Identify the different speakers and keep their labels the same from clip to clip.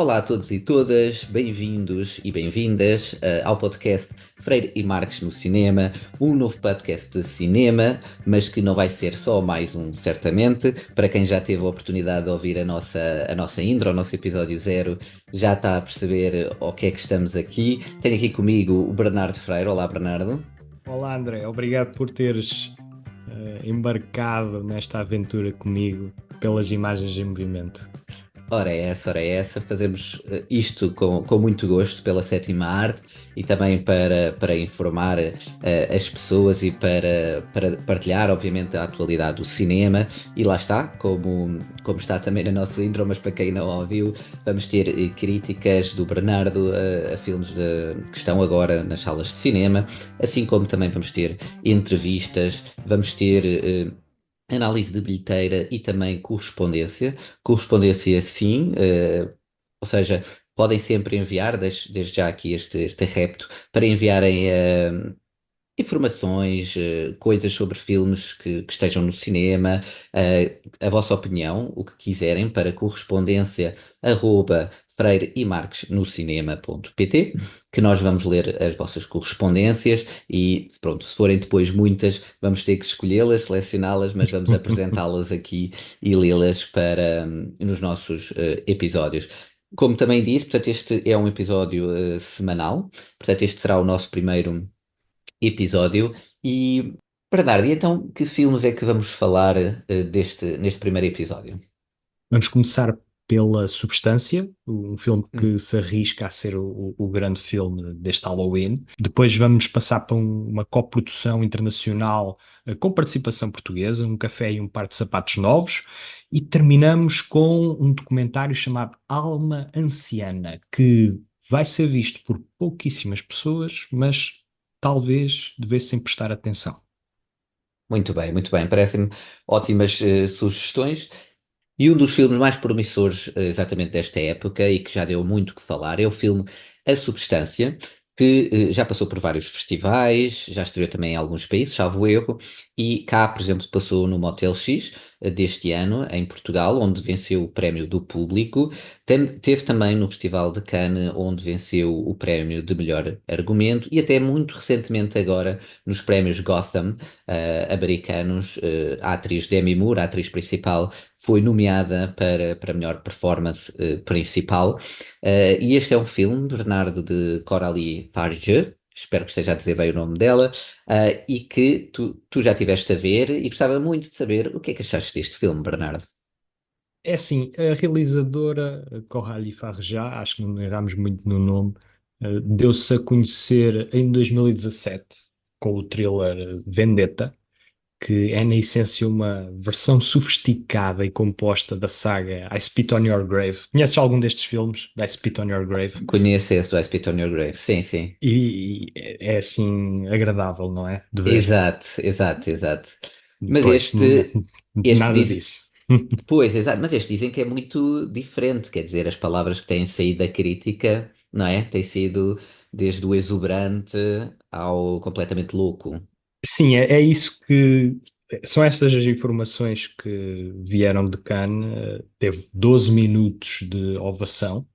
Speaker 1: Olá a todos e todas, bem-vindos e bem-vindas ao podcast Freire e Marques no Cinema, um novo podcast de cinema, mas que não vai ser só mais um, certamente. Para quem já teve a oportunidade de ouvir a nossa intro, o nosso episódio 0, já está a perceber o que é que estamos aqui. Tenho aqui comigo o Bernardo Freire. Olá, Bernardo.
Speaker 2: Olá André, obrigado por teres embarcado nesta aventura comigo pelas imagens em movimento.
Speaker 1: Ora é essa, fazemos isto com muito gosto pela sétima arte e também para informar as pessoas e para partilhar, obviamente, a atualidade do cinema. E lá está, como está também na nossa intro, mas para quem não ouviu, vamos ter críticas do Bernardo a filmes que estão agora nas salas de cinema, assim como também vamos ter entrevistas, vamos ter análise de bilheteira e também correspondência. Correspondência, sim, ou seja, podem sempre enviar, desde já aqui este repto, para enviarem informações, coisas sobre filmes que estejam no cinema, a vossa opinião, o que quiserem, para correspondência @freireimarquesnocinema.pt, que nós vamos ler as vossas correspondências e, pronto, se forem depois muitas, vamos ter que escolhê-las, selecioná-las, mas vamos apresentá-las aqui e lê-las nos nossos episódios. Como também disse, portanto, este é um episódio semanal, portanto, este será o nosso primeiro episódio. E, Bernardo, e então que filmes é que vamos falar neste primeiro episódio?
Speaker 2: Vamos começar pela Substância, um filme
Speaker 1: Hum.
Speaker 2: que se arrisca a ser o grande filme deste Halloween. Depois vamos passar para uma coprodução internacional com participação portuguesa, Um Café e um Par de Sapatos Novos. E terminamos com um documentário chamado Alma Anciana, que vai ser visto por pouquíssimas pessoas, mas talvez devessem prestar atenção.
Speaker 1: Muito bem, parecem-me ótimas sugestões. E um dos filmes mais promissores, exatamente desta época e que já deu muito o que falar é o filme A Substância, que já passou por vários festivais, já estreou também em alguns países, salvo erro, e cá, por exemplo, passou no Motel X deste ano, em Portugal, onde venceu o prémio do público. Teve também no Festival de Cannes, onde venceu o prémio de melhor argumento, e até muito recentemente agora nos prémios Gotham americanos, a atriz Demi Moore, a atriz principal, foi nomeada para melhor performance principal. E este é um filme, Bernardo, de Coralie Farge, espero que esteja a dizer bem o nome dela, e que tu já tiveste a ver e gostava muito de saber o que é que achaste deste filme, Bernardo.
Speaker 2: É assim, a realizadora Coralie Farja, acho que não erramos muito no nome, deu-se a conhecer em 2017 com o thriller Vendetta, que é na essência uma versão sofisticada e composta da saga I Spit on Your Grave. Conheces algum destes filmes, I Spit on Your Grave?
Speaker 1: Conheço esse do I Spit on Your Grave, sim, sim.
Speaker 2: E é assim agradável, não é? De ver.
Speaker 1: Exato, exato, exato. Mas
Speaker 2: Pois,
Speaker 1: este
Speaker 2: nada
Speaker 1: diz,
Speaker 2: disso.
Speaker 1: pois, exato, mas estes dizem que é muito diferente, quer dizer, as palavras que têm saído da crítica, não é? Têm sido desde o exuberante ao completamente louco.
Speaker 2: Sim, é isso que. São estas as informações que vieram de Cannes. Teve 12 minutos de ovação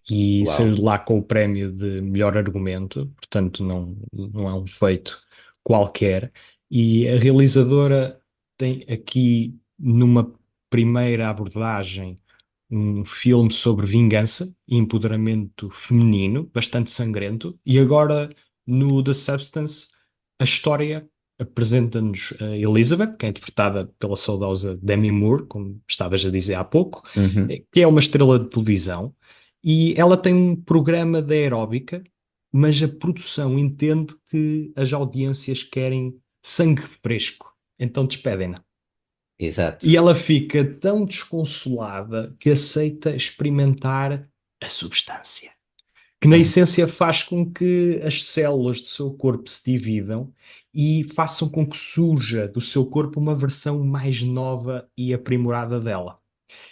Speaker 2: e
Speaker 1: Uau.
Speaker 2: sair de lá com o prémio de melhor argumento, portanto, não é um feito qualquer. E a realizadora tem aqui, numa primeira abordagem, um filme sobre vingança e empoderamento feminino, bastante sangrento, e agora no The Substance, a história apresenta-nos a Elizabeth, que é interpretada pela saudosa Demi Moore, como estavas a dizer há pouco,
Speaker 1: Uhum.
Speaker 2: que é uma estrela de televisão, e ela tem um programa de aeróbica, mas a produção entende que as audiências querem sangue fresco, então despedem-na.
Speaker 1: Exato.
Speaker 2: E ela fica tão desconsolada que aceita experimentar a substância, que na
Speaker 1: Uhum.
Speaker 2: essência faz com que as células do seu corpo se dividam e façam com que surja do seu corpo uma versão mais nova e aprimorada dela.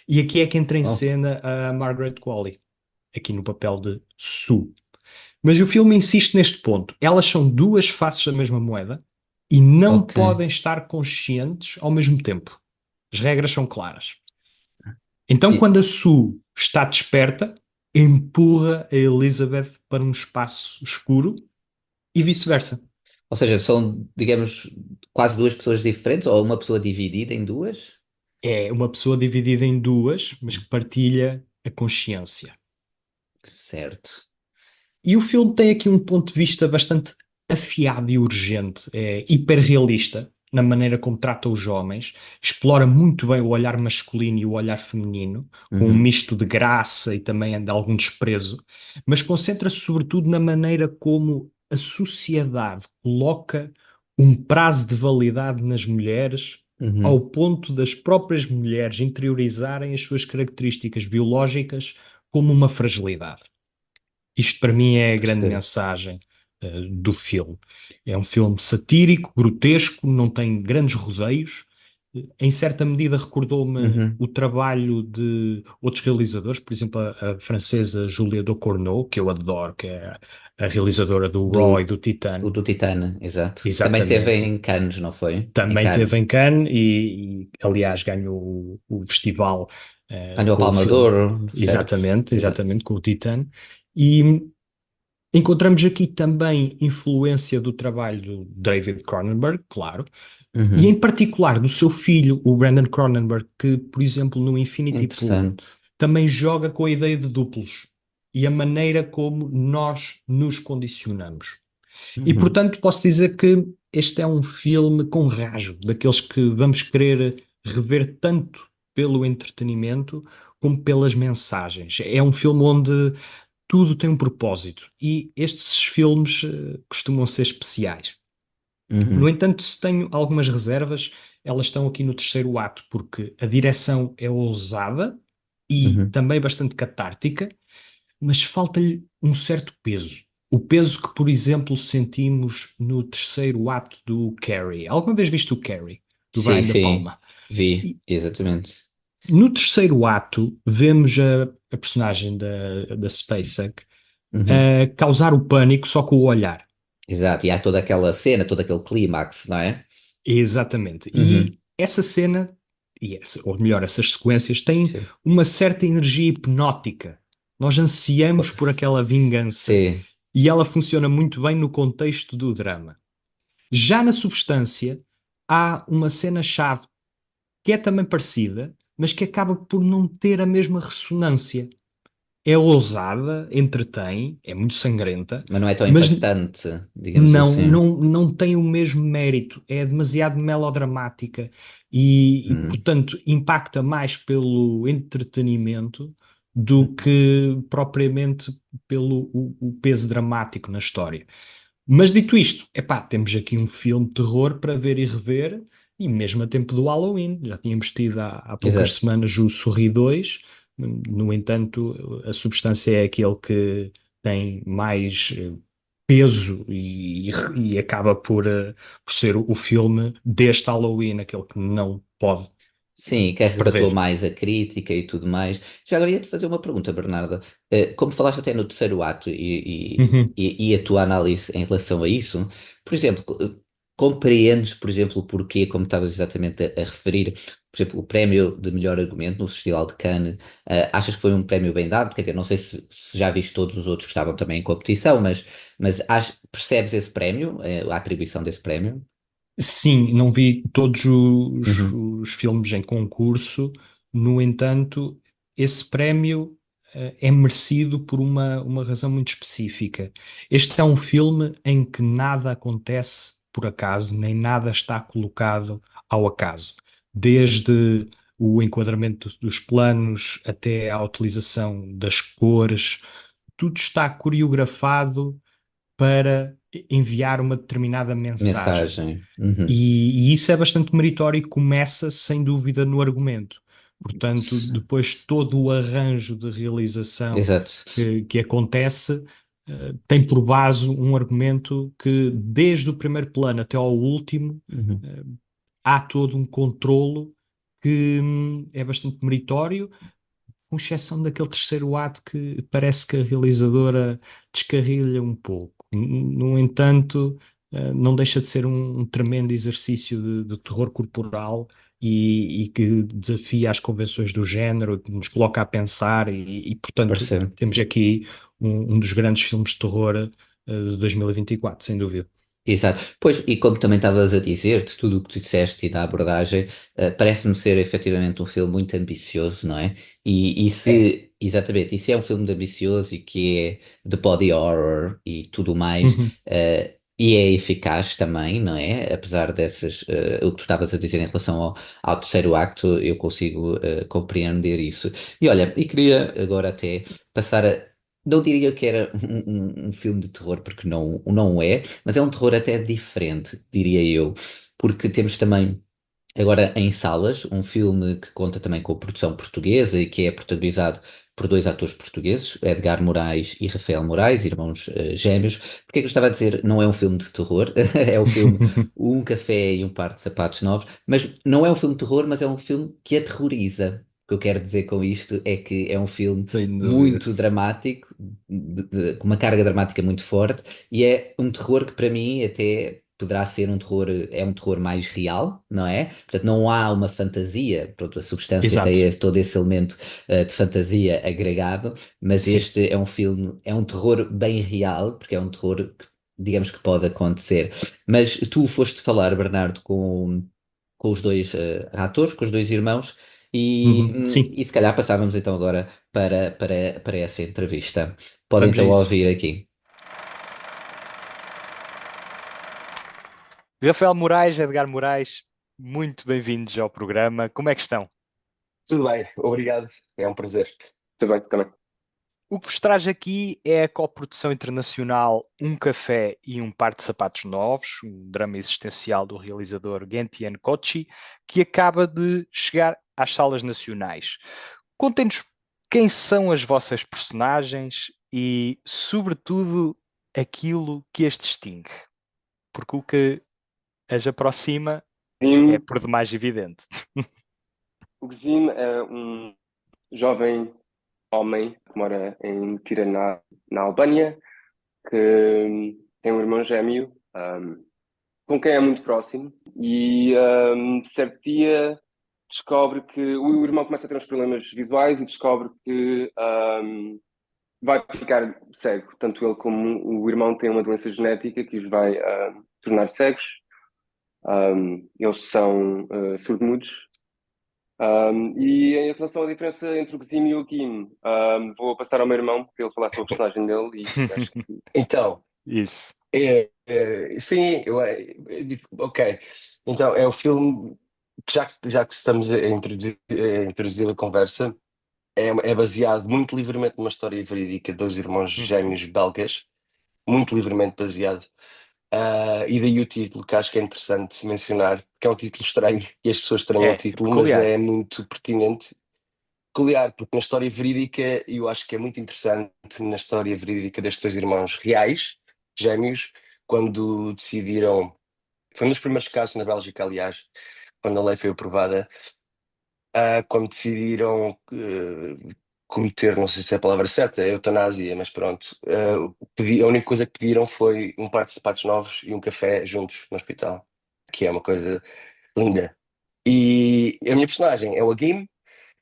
Speaker 2: E aqui é que entra em
Speaker 1: Oh,
Speaker 2: cena a Margaret Qualley, aqui no papel de Sue. Mas o filme insiste neste ponto. Elas são duas faces da mesma moeda e não
Speaker 1: ok.
Speaker 2: podem estar conscientes ao mesmo tempo. As regras são claras. Então,
Speaker 1: E-
Speaker 2: quando a Sue está desperta, empurra a Elizabeth para um espaço escuro e vice-versa.
Speaker 1: Ou seja, são, digamos, quase duas pessoas diferentes, ou uma pessoa dividida em duas?
Speaker 2: É uma pessoa dividida em duas, mas que partilha a consciência.
Speaker 1: Certo.
Speaker 2: E o filme tem aqui um ponto de vista bastante afiado e urgente, é hiperrealista na maneira como trata os homens, explora muito bem o olhar masculino e o olhar feminino, com um
Speaker 1: Uhum,
Speaker 2: misto de graça e também de algum desprezo, mas concentra-se sobretudo na maneira como a sociedade coloca um prazo de validade nas mulheres, ao
Speaker 1: uhum.
Speaker 2: ponto das próprias mulheres interiorizarem as suas características biológicas como uma fragilidade. Isto para mim é a grande
Speaker 1: Percebo.
Speaker 2: mensagem do filme. É um filme satírico, grotesco, não tem grandes rodeios. Em certa medida recordou-me
Speaker 1: Uhum.
Speaker 2: o trabalho de outros realizadores, por exemplo, a francesa Julia Ducournau, que eu adoro, que é a realizadora do Raw e
Speaker 1: Do,
Speaker 2: do
Speaker 1: o
Speaker 2: Titane.
Speaker 1: do Titã, exato. Também teve
Speaker 2: Exatamente.
Speaker 1: em Cannes, não foi? Em
Speaker 2: Também
Speaker 1: Cannes.
Speaker 2: teve em Cannes aliás, ganhou o festival
Speaker 1: Ganhou a
Speaker 2: com o
Speaker 1: Palma de
Speaker 2: filme.
Speaker 1: Ouro, certo?
Speaker 2: Exatamente,
Speaker 1: Exato.
Speaker 2: exatamente, com o Titane. E encontramos aqui também influência do trabalho do David Cronenberg, claro, e em
Speaker 1: Uhum.
Speaker 2: particular do seu filho, o Brandon Cronenberg, que, por exemplo, no Infinity Pool
Speaker 1: Interessante.
Speaker 2: também joga com a ideia de duplos e a maneira como nós nos condicionamos. E,
Speaker 1: Uhum.
Speaker 2: portanto, posso dizer que este é um filme com rasgo, daqueles que vamos querer rever tanto pelo entretenimento como pelas mensagens. É um filme onde tudo tem um propósito e estes filmes costumam ser especiais. No
Speaker 1: Uhum.
Speaker 2: entanto, se tenho algumas reservas, elas estão aqui no terceiro ato, porque a direção é ousada e
Speaker 1: Uhum.
Speaker 2: também bastante catártica, mas falta-lhe um certo peso. O peso que, por exemplo, sentimos no terceiro ato do Carrie. Alguma vez viste o Carrie, do
Speaker 1: Sim,
Speaker 2: Brian De
Speaker 1: sim.
Speaker 2: Palma?
Speaker 1: Vi,
Speaker 2: E
Speaker 1: exatamente.
Speaker 2: no terceiro ato, vemos a personagem da SpaceX
Speaker 1: Uhum.
Speaker 2: a causar o pânico só com o olhar.
Speaker 1: Exato. E há toda aquela cena, todo aquele clímax, não é?
Speaker 2: Exatamente.
Speaker 1: Uhum.
Speaker 2: E essa cena, ou melhor, essas sequências, têm
Speaker 1: Sim.
Speaker 2: uma certa energia hipnótica. Nós ansiamos por aquela vingança
Speaker 1: Sim.
Speaker 2: e ela funciona muito bem no contexto do drama. Já na substância, há uma cena-chave que é também parecida, mas que acaba por não ter a mesma ressonância. É ousada, entretém, é muito sangrenta,
Speaker 1: Mas não é tão
Speaker 2: mas
Speaker 1: impactante, digamos
Speaker 2: não,
Speaker 1: assim.
Speaker 2: não, não tem o mesmo mérito, é demasiado melodramática
Speaker 1: Uhum.
Speaker 2: portanto, impacta mais pelo entretenimento do que propriamente pelo o peso dramático na história. Mas dito isto, epá, temos aqui um filme de terror para ver e rever, e mesmo a tempo do Halloween. Já tínhamos tido há poucas
Speaker 1: Exato.
Speaker 2: semanas o Sorri 2, no entanto, a substância é aquele que tem mais peso e acaba por ser o filme deste Halloween, aquele que não pode
Speaker 1: Sim, que arrebatou
Speaker 2: perder.
Speaker 1: mais a crítica e tudo mais. Já agora ia-te fazer uma pergunta, Bernardo. Como falaste até no terceiro ato
Speaker 2: Uhum.
Speaker 1: e a tua análise em relação a isso, por exemplo, compreendes, por exemplo, o porquê, como estavas exatamente a referir, por exemplo, o prémio de melhor argumento no Festival de Cannes, achas que foi um prémio bem dado? Quer dizer, não sei se já viste todos os outros que estavam também em competição, mas percebes esse prémio, a atribuição desse prémio?
Speaker 2: Sim, não vi todos
Speaker 1: Uhum.
Speaker 2: os filmes em concurso, no entanto, esse prémio é merecido por uma razão muito específica. Este é um filme em que nada acontece por acaso, nem nada está colocado ao acaso. Desde o enquadramento dos planos até à utilização das cores, tudo está coreografado para enviar uma determinada mensagem.
Speaker 1: Mensagem. Uhum.
Speaker 2: E isso é bastante meritório e começa, sem dúvida, no argumento. Portanto, depois todo o arranjo de realização
Speaker 1: Exato.
Speaker 2: que acontece, tem por base um argumento que, desde o primeiro plano até ao último,
Speaker 1: Uhum.
Speaker 2: eh, há todo um controlo que é bastante meritório, com exceção daquele terceiro ato que parece que a realizadora descarrilha um pouco. No entanto, não deixa de ser um tremendo exercício de terror corporal e que desafia as convenções do género, que nos coloca a pensar portanto,
Speaker 1: Percebo.
Speaker 2: temos aqui um dos grandes filmes de terror de 2024, sem dúvida.
Speaker 1: Exato. Pois, e como também estavas a dizer, de tudo o que tu disseste e da abordagem, parece-me ser efetivamente um filme muito ambicioso, não é? E
Speaker 3: É.
Speaker 1: se, exatamente, e se é um filme de ambicioso e que é de body horror e tudo mais,
Speaker 2: Uhum.
Speaker 1: e é eficaz também, não é? Apesar dessas, o que tu estavas a dizer em relação ao terceiro acto, eu consigo, compreender isso. E olha, e queria agora até passar a. Não diria que era um filme de terror, porque não é, mas é um terror até diferente, diria eu, porque temos também agora em salas um filme que conta também com a produção portuguesa e que é protagonizado por dois atores portugueses, Edgar Moraes e Rafael Moraes, irmãos gêmeos. Porque é que eu estava a dizer, não é um filme de terror, é o filme Um Café e um Par de Sapatos Novos, mas não é um filme de terror, mas é um filme que aterroriza. O que eu quero dizer com isto é que é um filme
Speaker 2: Sem dúvida.
Speaker 1: muito dramático, com uma carga dramática muito forte, e é um terror que para mim até poderá ser um terror, é um terror mais real, não é? Portanto, não há uma fantasia, pronto, a substância tem
Speaker 2: Exato.
Speaker 1: todo esse elemento de fantasia agregado, mas
Speaker 2: Sim.
Speaker 1: este é um filme, é um terror bem real, porque é um terror que, digamos que pode acontecer. Mas tu foste falar, Bernardo, com os dois atores, com os dois irmãos, e,
Speaker 2: Uhum. Sim,
Speaker 1: e se calhar passávamos então agora para essa entrevista. Podem
Speaker 2: vamos a
Speaker 1: então
Speaker 2: isso.
Speaker 1: ouvir aqui.
Speaker 4: Rafael Moraes, Edgar Moraes, muito bem-vindos ao programa. Como é que estão?
Speaker 3: Tudo bem, obrigado. É um prazer. Tudo bem, também.
Speaker 4: O que vos traz aqui é a coprodução internacional Um Café e um Par de Sapatos Novos, um drama existencial do realizador Gentian Kochi, que acaba de chegar às salas nacionais. Contem-nos quem são as vossas personagens e, sobretudo, aquilo que as distingue, porque o que as aproxima é
Speaker 3: Sim,
Speaker 4: por demais evidente.
Speaker 3: o Gzim é um jovem homem que mora em Tirana, na Albânia, que tem um irmão gêmeo, com quem é muito próximo e certo dia descobre que o irmão começa a ter uns problemas visuais e descobre que vai ficar cego. Tanto ele como o irmão têm uma doença genética que os vai tornar cegos. Eles são surdo-mudos. E em relação à diferença entre o Gzim e o Kim, vou passar ao meu irmão para ele falar sobre a personagem dele e acho que. Então,
Speaker 4: Isso.
Speaker 3: sim, ok. Então, é o filme que já que estamos a introduzir a conversa, é baseado muito livremente numa história verídica de dois irmãos
Speaker 4: Uhum.
Speaker 3: gêmeos belgas, muito livremente baseado. E daí o título, que acho que é interessante mencionar, que é um título estranho, e as pessoas estranham o
Speaker 4: É
Speaker 3: título, mas
Speaker 4: peculiar.
Speaker 3: é muito pertinente, peculiar, porque na história verídica, e eu acho que é muito interessante na história verídica destes dois irmãos reais, gêmeos, quando decidiram, foi um dos primeiros casos na Bélgica, aliás, quando a lei foi aprovada, quando decidiram cometer, não sei se é a palavra certa, é eutanásia, mas pronto, a única coisa que pediram foi um par de sapatos novos e um café juntos no hospital, que é uma coisa linda. E a minha personagem é o Agim,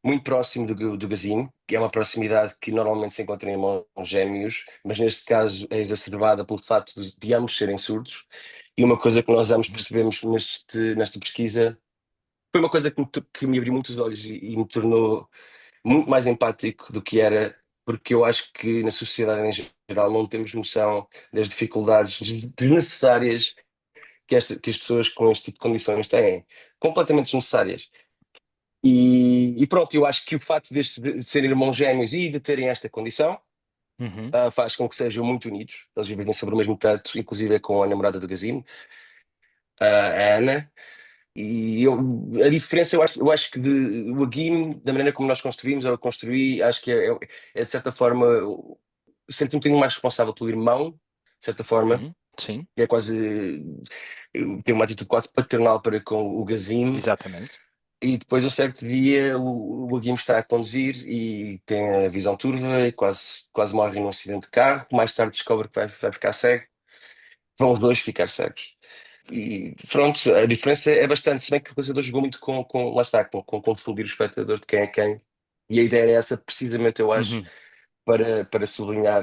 Speaker 3: muito próximo do Gazim, que é uma proximidade que normalmente se encontra em irmãos gêmeos, mas neste caso é exacerbada pelo facto de ambos serem surdos. E uma coisa que nós ambos percebemos nesta pesquisa foi uma coisa que me abriu muitos olhos e me tornou muito mais empático do que era, porque eu acho que na sociedade em geral não temos noção das dificuldades desnecessárias que as pessoas com este tipo de condições têm, completamente desnecessárias. E pronto, eu acho que o facto de serem irmãos gêmeos e de terem esta condição
Speaker 4: Uhum.
Speaker 3: faz com que sejam muito unidos. Eles vivem sobre o mesmo teto, inclusive é com a namorada do Gazino, a Ana. E a diferença, eu acho que o Aguino, da maneira como nós construímos, ou eu construí, acho que é de certa forma, sento um bocadinho mais responsável pelo irmão, de certa forma,
Speaker 4: Uhum. Sim,
Speaker 3: que é quase, tem uma atitude quase paternal para com o Gazino.
Speaker 4: exatamente.
Speaker 3: E depois, um certo dia, o Aguino está a conduzir e tem a visão turva e quase morre num acidente de carro. Mais tarde descobre que vai ficar cego. Vão os dois ficar cegos. e pronto, a diferença é bastante, se bem que o realizador jogou muito lá está, com confundir o espectador de quem é quem. E a ideia era essa, precisamente, eu acho,
Speaker 4: Uhum.
Speaker 3: para sublinhar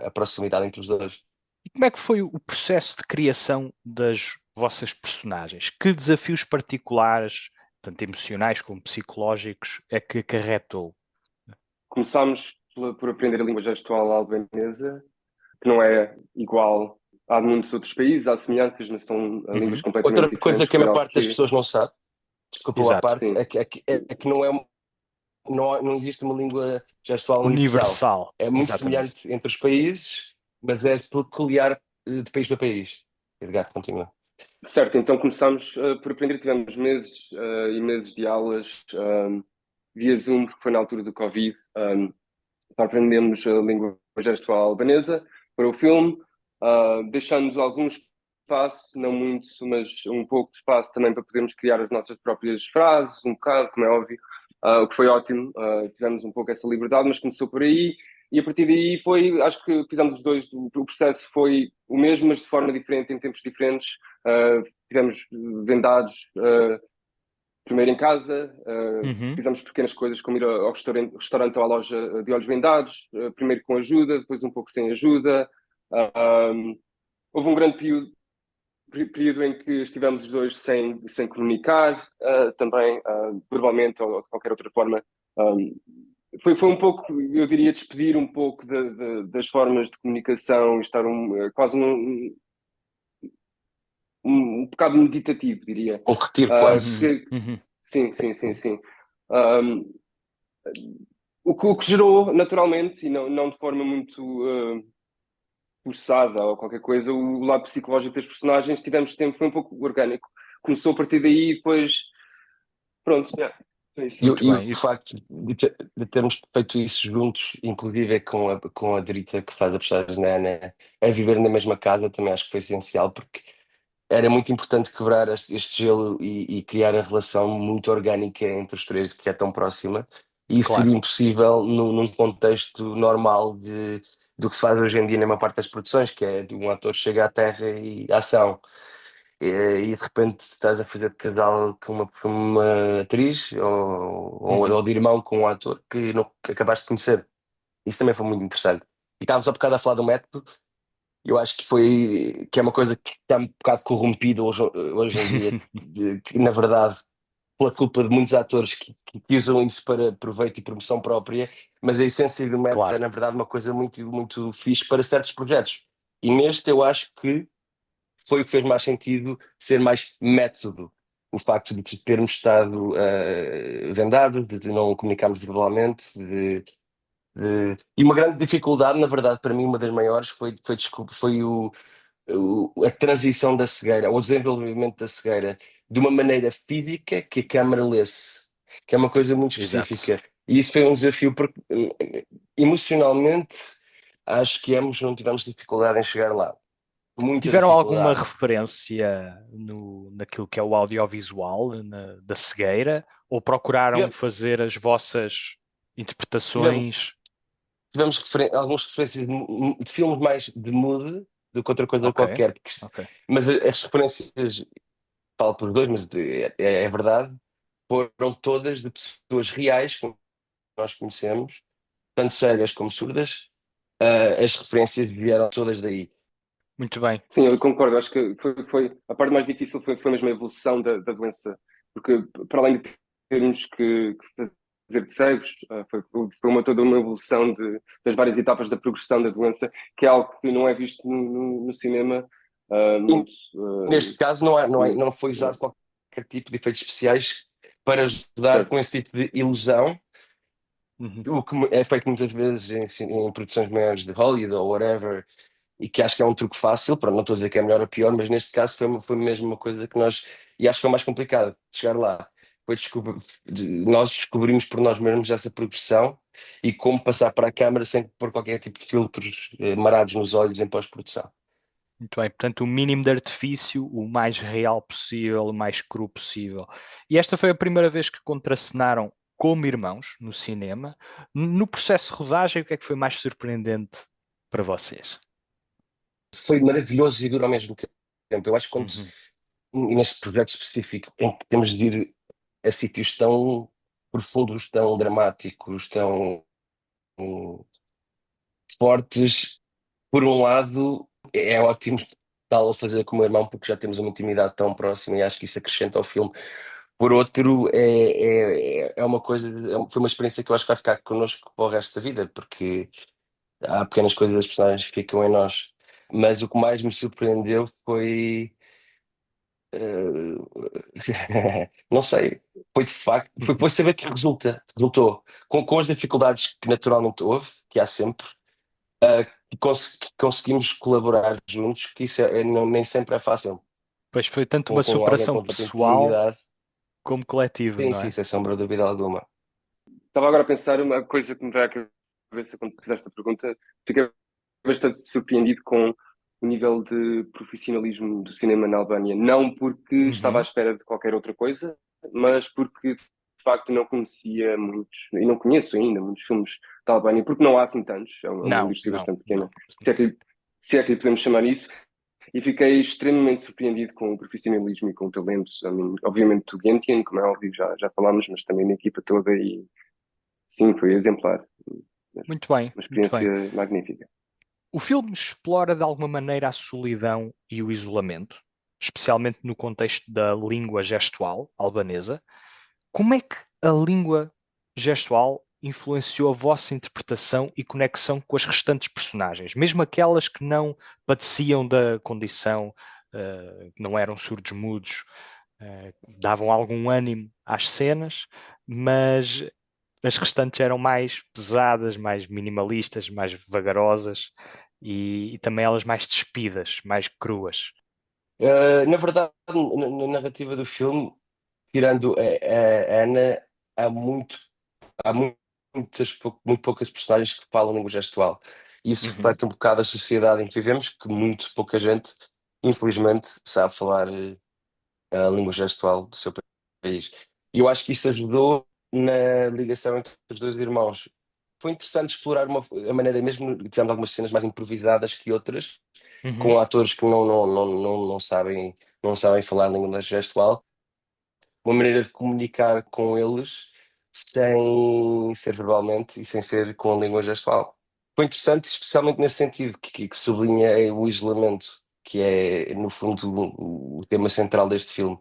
Speaker 3: a proximidade entre os dois.
Speaker 4: E como é que foi o processo de criação das vossas personagens? Que desafios particulares, tanto emocionais como psicológicos, é que acarretou?
Speaker 5: Começámos por aprender a língua gestual albanesa, que não é igual a muitos outros países, há semelhanças, mas são línguas
Speaker 4: Uhum.
Speaker 3: Outra
Speaker 5: completamente
Speaker 3: coisa
Speaker 5: diferentes,
Speaker 3: que a
Speaker 5: foi
Speaker 3: maior
Speaker 5: algo
Speaker 3: parte das
Speaker 5: que,
Speaker 3: pessoas não sabe, desculpa lá a
Speaker 4: Exato.
Speaker 3: parte,
Speaker 5: sim,
Speaker 3: é que não existe uma língua gestual universal.
Speaker 4: Universal.
Speaker 3: É muito
Speaker 4: Exatamente.
Speaker 3: semelhante entre os países, mas é peculiar de país para país. Edgar, continua.
Speaker 5: certo, então começámos por aprender, tivemos meses e meses de aulas via Zoom, porque foi na altura do Covid, para aprendermos a língua gestual albanesa para o filme, deixando alguns espaço, não muito, mas um pouco de espaço também para podermos criar as nossas próprias frases, um bocado, como é óbvio, o que foi ótimo. Tivemos um pouco essa liberdade, mas começou por aí. E a partir daí foi, acho que fizemos os dois, o processo foi o mesmo, mas de forma diferente, em tempos diferentes. Tivemos vendados primeiro em casa,
Speaker 4: Uhum.
Speaker 5: fizemos pequenas coisas como ir ao restaurante ou à loja de olhos vendados, primeiro com ajuda, depois um pouco sem ajuda. Houve um grande período em que estivemos os dois sem comunicar, também verbalmente ou de qualquer outra forma. Foi um pouco, eu diria, despedir um pouco das formas de comunicação e estar quase um bocado meditativo, diria.
Speaker 3: Um retiro
Speaker 5: Uh,
Speaker 3: quase.
Speaker 4: Uhum.
Speaker 5: que,
Speaker 4: Uhum.
Speaker 5: sim, sim, sim, sim. Um, o que gerou naturalmente, e não de forma muito forçada ou qualquer coisa, o lado psicológico das personagens, tivemos tempo, foi um pouco orgânico. Começou a partir daí e depois, pronto, é isso.
Speaker 3: E,
Speaker 4: Muito
Speaker 3: e o
Speaker 4: bem.
Speaker 3: facto de termos feito isso juntos, inclusive com a Drita que faz a personagem da Ana, a viver na mesma casa, também acho que foi essencial, porque era muito importante quebrar este gelo e criar a relação muito orgânica entre os três, que é tão próxima. E isso seria
Speaker 4: Claro.
Speaker 3: impossível num contexto normal do que se faz hoje em dia na maior parte das produções, que é de um ator chega à Terra e ação. E de repente estás a fazer de casal com uma atriz
Speaker 4: Uhum.
Speaker 3: ou de irmão com um ator que acabaste de conhecer. Isso também foi muito interessante. E estávamos há bocado a falar do método, eu acho que é uma coisa que está um bocado corrompida hoje em dia, que, na verdade, pela culpa de muitos atores que usam isso para proveito e promoção própria, mas a essência do método é,
Speaker 4: Claro.
Speaker 3: na verdade, uma coisa muito, muito fixe para certos projetos. E neste eu acho que foi o que fez mais sentido ser mais método. O facto de termos estado vendados, de não comunicarmos verbalmente, e uma grande dificuldade, na verdade, para mim, uma das maiores, foi a transição da cegueira, o desenvolvimento da cegueira, de uma maneira física que a câmara lesse, que é uma coisa muito
Speaker 4: Exato.
Speaker 3: específica. E isso foi um desafio, porque emocionalmente, acho que ambos não tivemos dificuldade em chegar lá. Muita
Speaker 4: Tiveram alguma
Speaker 3: dificuldade.
Speaker 4: referência naquilo que é o audiovisual, da cegueira? Ou procuraram
Speaker 3: Tive-
Speaker 4: fazer as vossas
Speaker 3: Tivemos,
Speaker 4: interpretações?
Speaker 3: tivemos algumas referências de filmes mais de mood do que outra coisa
Speaker 4: Ok,
Speaker 3: qualquer,
Speaker 4: ok.
Speaker 3: mas as referências, falo por dois, mas é verdade, foram todas de pessoas reais que nós conhecemos, tanto cegas como surdas. As referências vieram todas daí.
Speaker 4: Muito bem.
Speaker 5: Sim, eu concordo. Acho que foi a parte mais difícil foi mesmo a evolução da doença, porque para além de termos que fazer de cegos, foi toda uma evolução das várias etapas da progressão da doença, que é algo que não é visto no cinema
Speaker 3: E
Speaker 5: muito.
Speaker 3: neste caso não foi usado qualquer tipo de efeitos especiais para ajudar com
Speaker 5: Certo.
Speaker 3: esse tipo de ilusão,
Speaker 4: Uhum.
Speaker 3: o que é feito muitas vezes em produções maiores de Hollywood ou whatever, e que acho que é um truque fácil. Pronto, não estou a dizer que é melhor ou pior, mas neste caso foi mesmo uma coisa que nós, e acho que foi mais complicado de chegar lá. Nós descobrimos por nós mesmos essa progressão e como passar para a câmara sem pôr qualquer tipo de filtros marados nos olhos em pós-produção.
Speaker 4: Muito bem. Portanto, o mínimo de artifício, o mais real possível, o mais cru possível. E esta foi a primeira vez que contracenaram como irmãos no cinema. No processo de rodagem, o que é que foi mais surpreendente para vocês?
Speaker 3: Foi maravilhoso e duro ao mesmo tempo. Eu acho que quando,
Speaker 4: Uhum.
Speaker 3: e neste projeto específico, em que temos de ir a sítios tão profundos, tão dramáticos, tão fortes, por um lado, é ótimo estar a fazer com o meu irmão, porque já temos uma intimidade tão próxima e acho que isso acrescenta ao filme. Por outro, é uma coisa, foi uma experiência que eu acho que vai ficar connosco para o resto da vida, porque há pequenas coisas das personagens que ficam em nós. Mas o que mais me surpreendeu foi. Não sei, foi de facto, foi depois saber que resultou, com as dificuldades que naturalmente houve, que há sempre, que conseguimos colaborar juntos, que isso nem sempre é fácil,
Speaker 4: Pois foi tanto uma
Speaker 3: com alguém
Speaker 4: superação
Speaker 3: com tanta
Speaker 4: pessoal
Speaker 3: intimidade.
Speaker 4: como coletiva,
Speaker 3: Sim,
Speaker 4: não
Speaker 3: sim,
Speaker 4: é?
Speaker 3: sem sombra de dúvida alguma.
Speaker 5: Estava agora a pensar uma coisa que me veio à cabeça quando fizeste a pergunta. Fiquei bastante surpreendido com o nível de profissionalismo do cinema na Albânia. Não porque estava à
Speaker 4: Uhum.
Speaker 5: espera de qualquer outra coisa, mas porque de facto não conhecia muitos, e não conheço ainda muitos filmes da Albânia, porque não há assim tantos. É uma
Speaker 4: Não,
Speaker 5: indústria
Speaker 4: não,
Speaker 5: bastante
Speaker 4: não.
Speaker 5: pequena, se é que lhe podemos chamar isso. E fiquei extremamente surpreendido com o profissionalismo e com o talento. Obviamente, o Gentian, como é óbvio, já falámos, mas também na equipa toda. E sim, foi exemplar.
Speaker 4: Muito bem,
Speaker 5: Uma
Speaker 4: muito bem.
Speaker 5: experiência magnífica.
Speaker 4: O filme explora de alguma maneira a solidão e o isolamento, especialmente no contexto da língua gestual albanesa. Como é que a língua gestual influenciou a vossa interpretação e conexão com as restantes personagens, mesmo aquelas que não padeciam da condição, que não eram surdos mudos, davam algum ânimo às cenas, mas as restantes eram mais pesadas, mais minimalistas, mais vagarosas e também elas mais despidas, mais cruas.
Speaker 3: Na verdade, na narrativa do filme, tirando a Ana, há muito, há muito poucas personagens que falam língua gestual. Isso
Speaker 4: Uhum.
Speaker 3: reflete um bocado a sociedade em que vivemos, que muito pouca gente, infelizmente, sabe falar a língua gestual do seu país. E eu acho que isso ajudou na ligação entre os dois irmãos. Foi interessante explorar a maneira, mesmo tivemos algumas cenas mais improvisadas que outras,
Speaker 4: Uhum.
Speaker 3: com atores que não sabem falar a língua gestual, uma maneira de comunicar com eles sem ser verbalmente e sem ser com a língua gestual. Foi interessante, especialmente nesse sentido, que sublinha o isolamento, que é, no fundo, o tema central deste filme.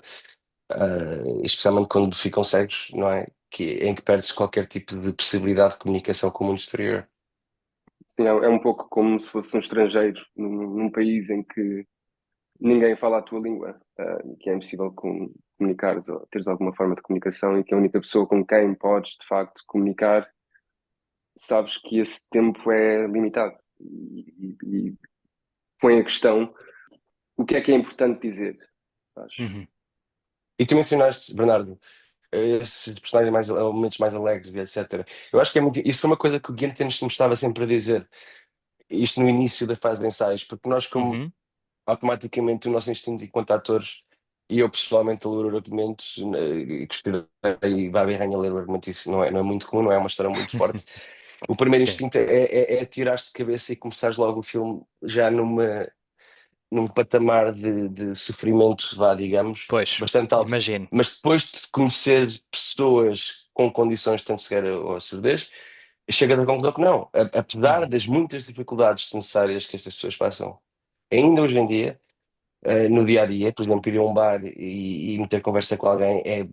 Speaker 3: Especialmente quando ficam cegos, não é? Em que perdes qualquer tipo de possibilidade de comunicação com o mundo exterior.
Speaker 5: Sim, é um pouco como se fosse um estrangeiro num país em que ninguém fala a tua língua, e que é impossível comunicares ou teres alguma forma de comunicação e que a única pessoa com quem podes de facto comunicar, sabes que esse tempo é limitado e põe a questão o que é importante dizer, sabes?
Speaker 4: Uhum.
Speaker 3: E tu mencionaste, Bernardo, esses personagens mais, momentos mais alegres e etc. Eu acho que isso foi uma coisa que o Guilherme nos estava sempre a dizer, isto no início da fase de ensaios, porque nós, como
Speaker 4: Uhum.
Speaker 3: automaticamente o nosso instinto enquanto atores, e eu pessoalmente a ler argumentos, que escrevi Babi Ranha a ler argumentos, isso não é muito comum, não é uma história muito forte. O primeiro
Speaker 4: Sim.
Speaker 3: instinto é tirar-te de cabeça e começares logo o filme já num patamar de sofrimento, vá, digamos,
Speaker 4: Pois,
Speaker 3: bastante alto.
Speaker 4: imagino.
Speaker 3: Mas depois de conhecer pessoas com condições tanto cegueira ou surdez, chega à conclusão que não. Apesar
Speaker 4: Uhum.
Speaker 3: das muitas dificuldades necessárias que estas pessoas passam, ainda hoje em dia, no dia a dia, por exemplo, ir a um bar e meter conversa com alguém é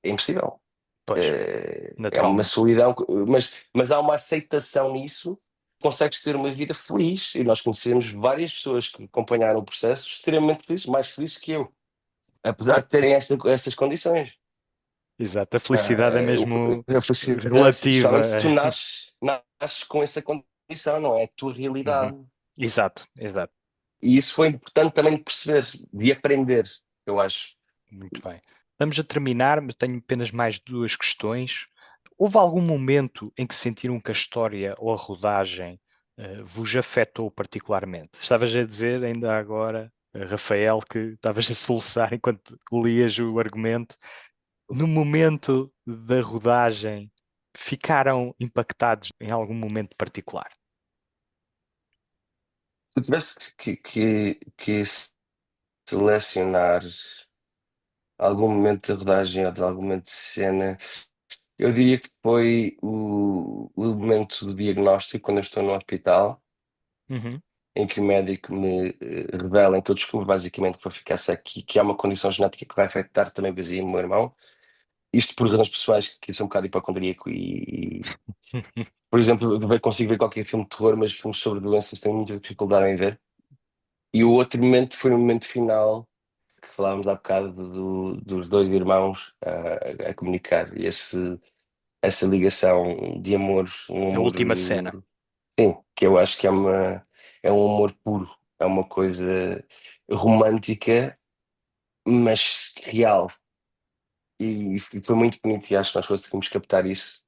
Speaker 3: impossível.
Speaker 4: Pois,
Speaker 3: É uma
Speaker 4: naturalmente.
Speaker 3: solidão, mas há uma aceitação nisso, consegues ter uma vida feliz. E nós conhecemos várias pessoas que acompanharam o processo extremamente felizes, mais felizes que eu, apesar de terem estas condições.
Speaker 4: Exato, a felicidade é mesmo
Speaker 3: A felicidade, especialmente se
Speaker 4: relativa.
Speaker 3: tu nasces com essa condição, não é? A tua
Speaker 4: Uhum.
Speaker 3: realidade.
Speaker 4: Exato, exato.
Speaker 3: E isso foi importante também de perceber, de aprender, eu acho.
Speaker 4: Muito bem. Estamos a terminar, mas tenho apenas mais duas questões. Houve algum momento em que sentiram que a história ou a rodagem vos afetou particularmente? Estavas a dizer ainda agora, Rafael, que estavas a soluçar enquanto lias o argumento. No momento da rodagem, ficaram impactados em algum momento particular?
Speaker 3: Se eu tivesse que selecionar algum momento de rodagem ou de algum momento de cena, eu diria que foi o momento do diagnóstico, quando eu estou no hospital,
Speaker 4: Uhum.
Speaker 3: em que o médico me revela, em que eu descubro basicamente que vou ficar cego, que há uma condição genética que vai afetar também o e o meu irmão. Isto por razões pessoais, que eu sou um bocado hipocondríaco por exemplo, eu consigo ver qualquer filme de terror, mas filmes sobre doenças tenho muita dificuldade em ver. E o outro momento foi o momento final, que falávamos há bocado dos dois irmãos a comunicar. E essa ligação de amor, um
Speaker 4: A
Speaker 3: amor,
Speaker 4: última cena.
Speaker 3: sim, que eu acho que é um amor puro, é uma coisa romântica, mas real. E foi muito bonito e acho que nós conseguimos captar isso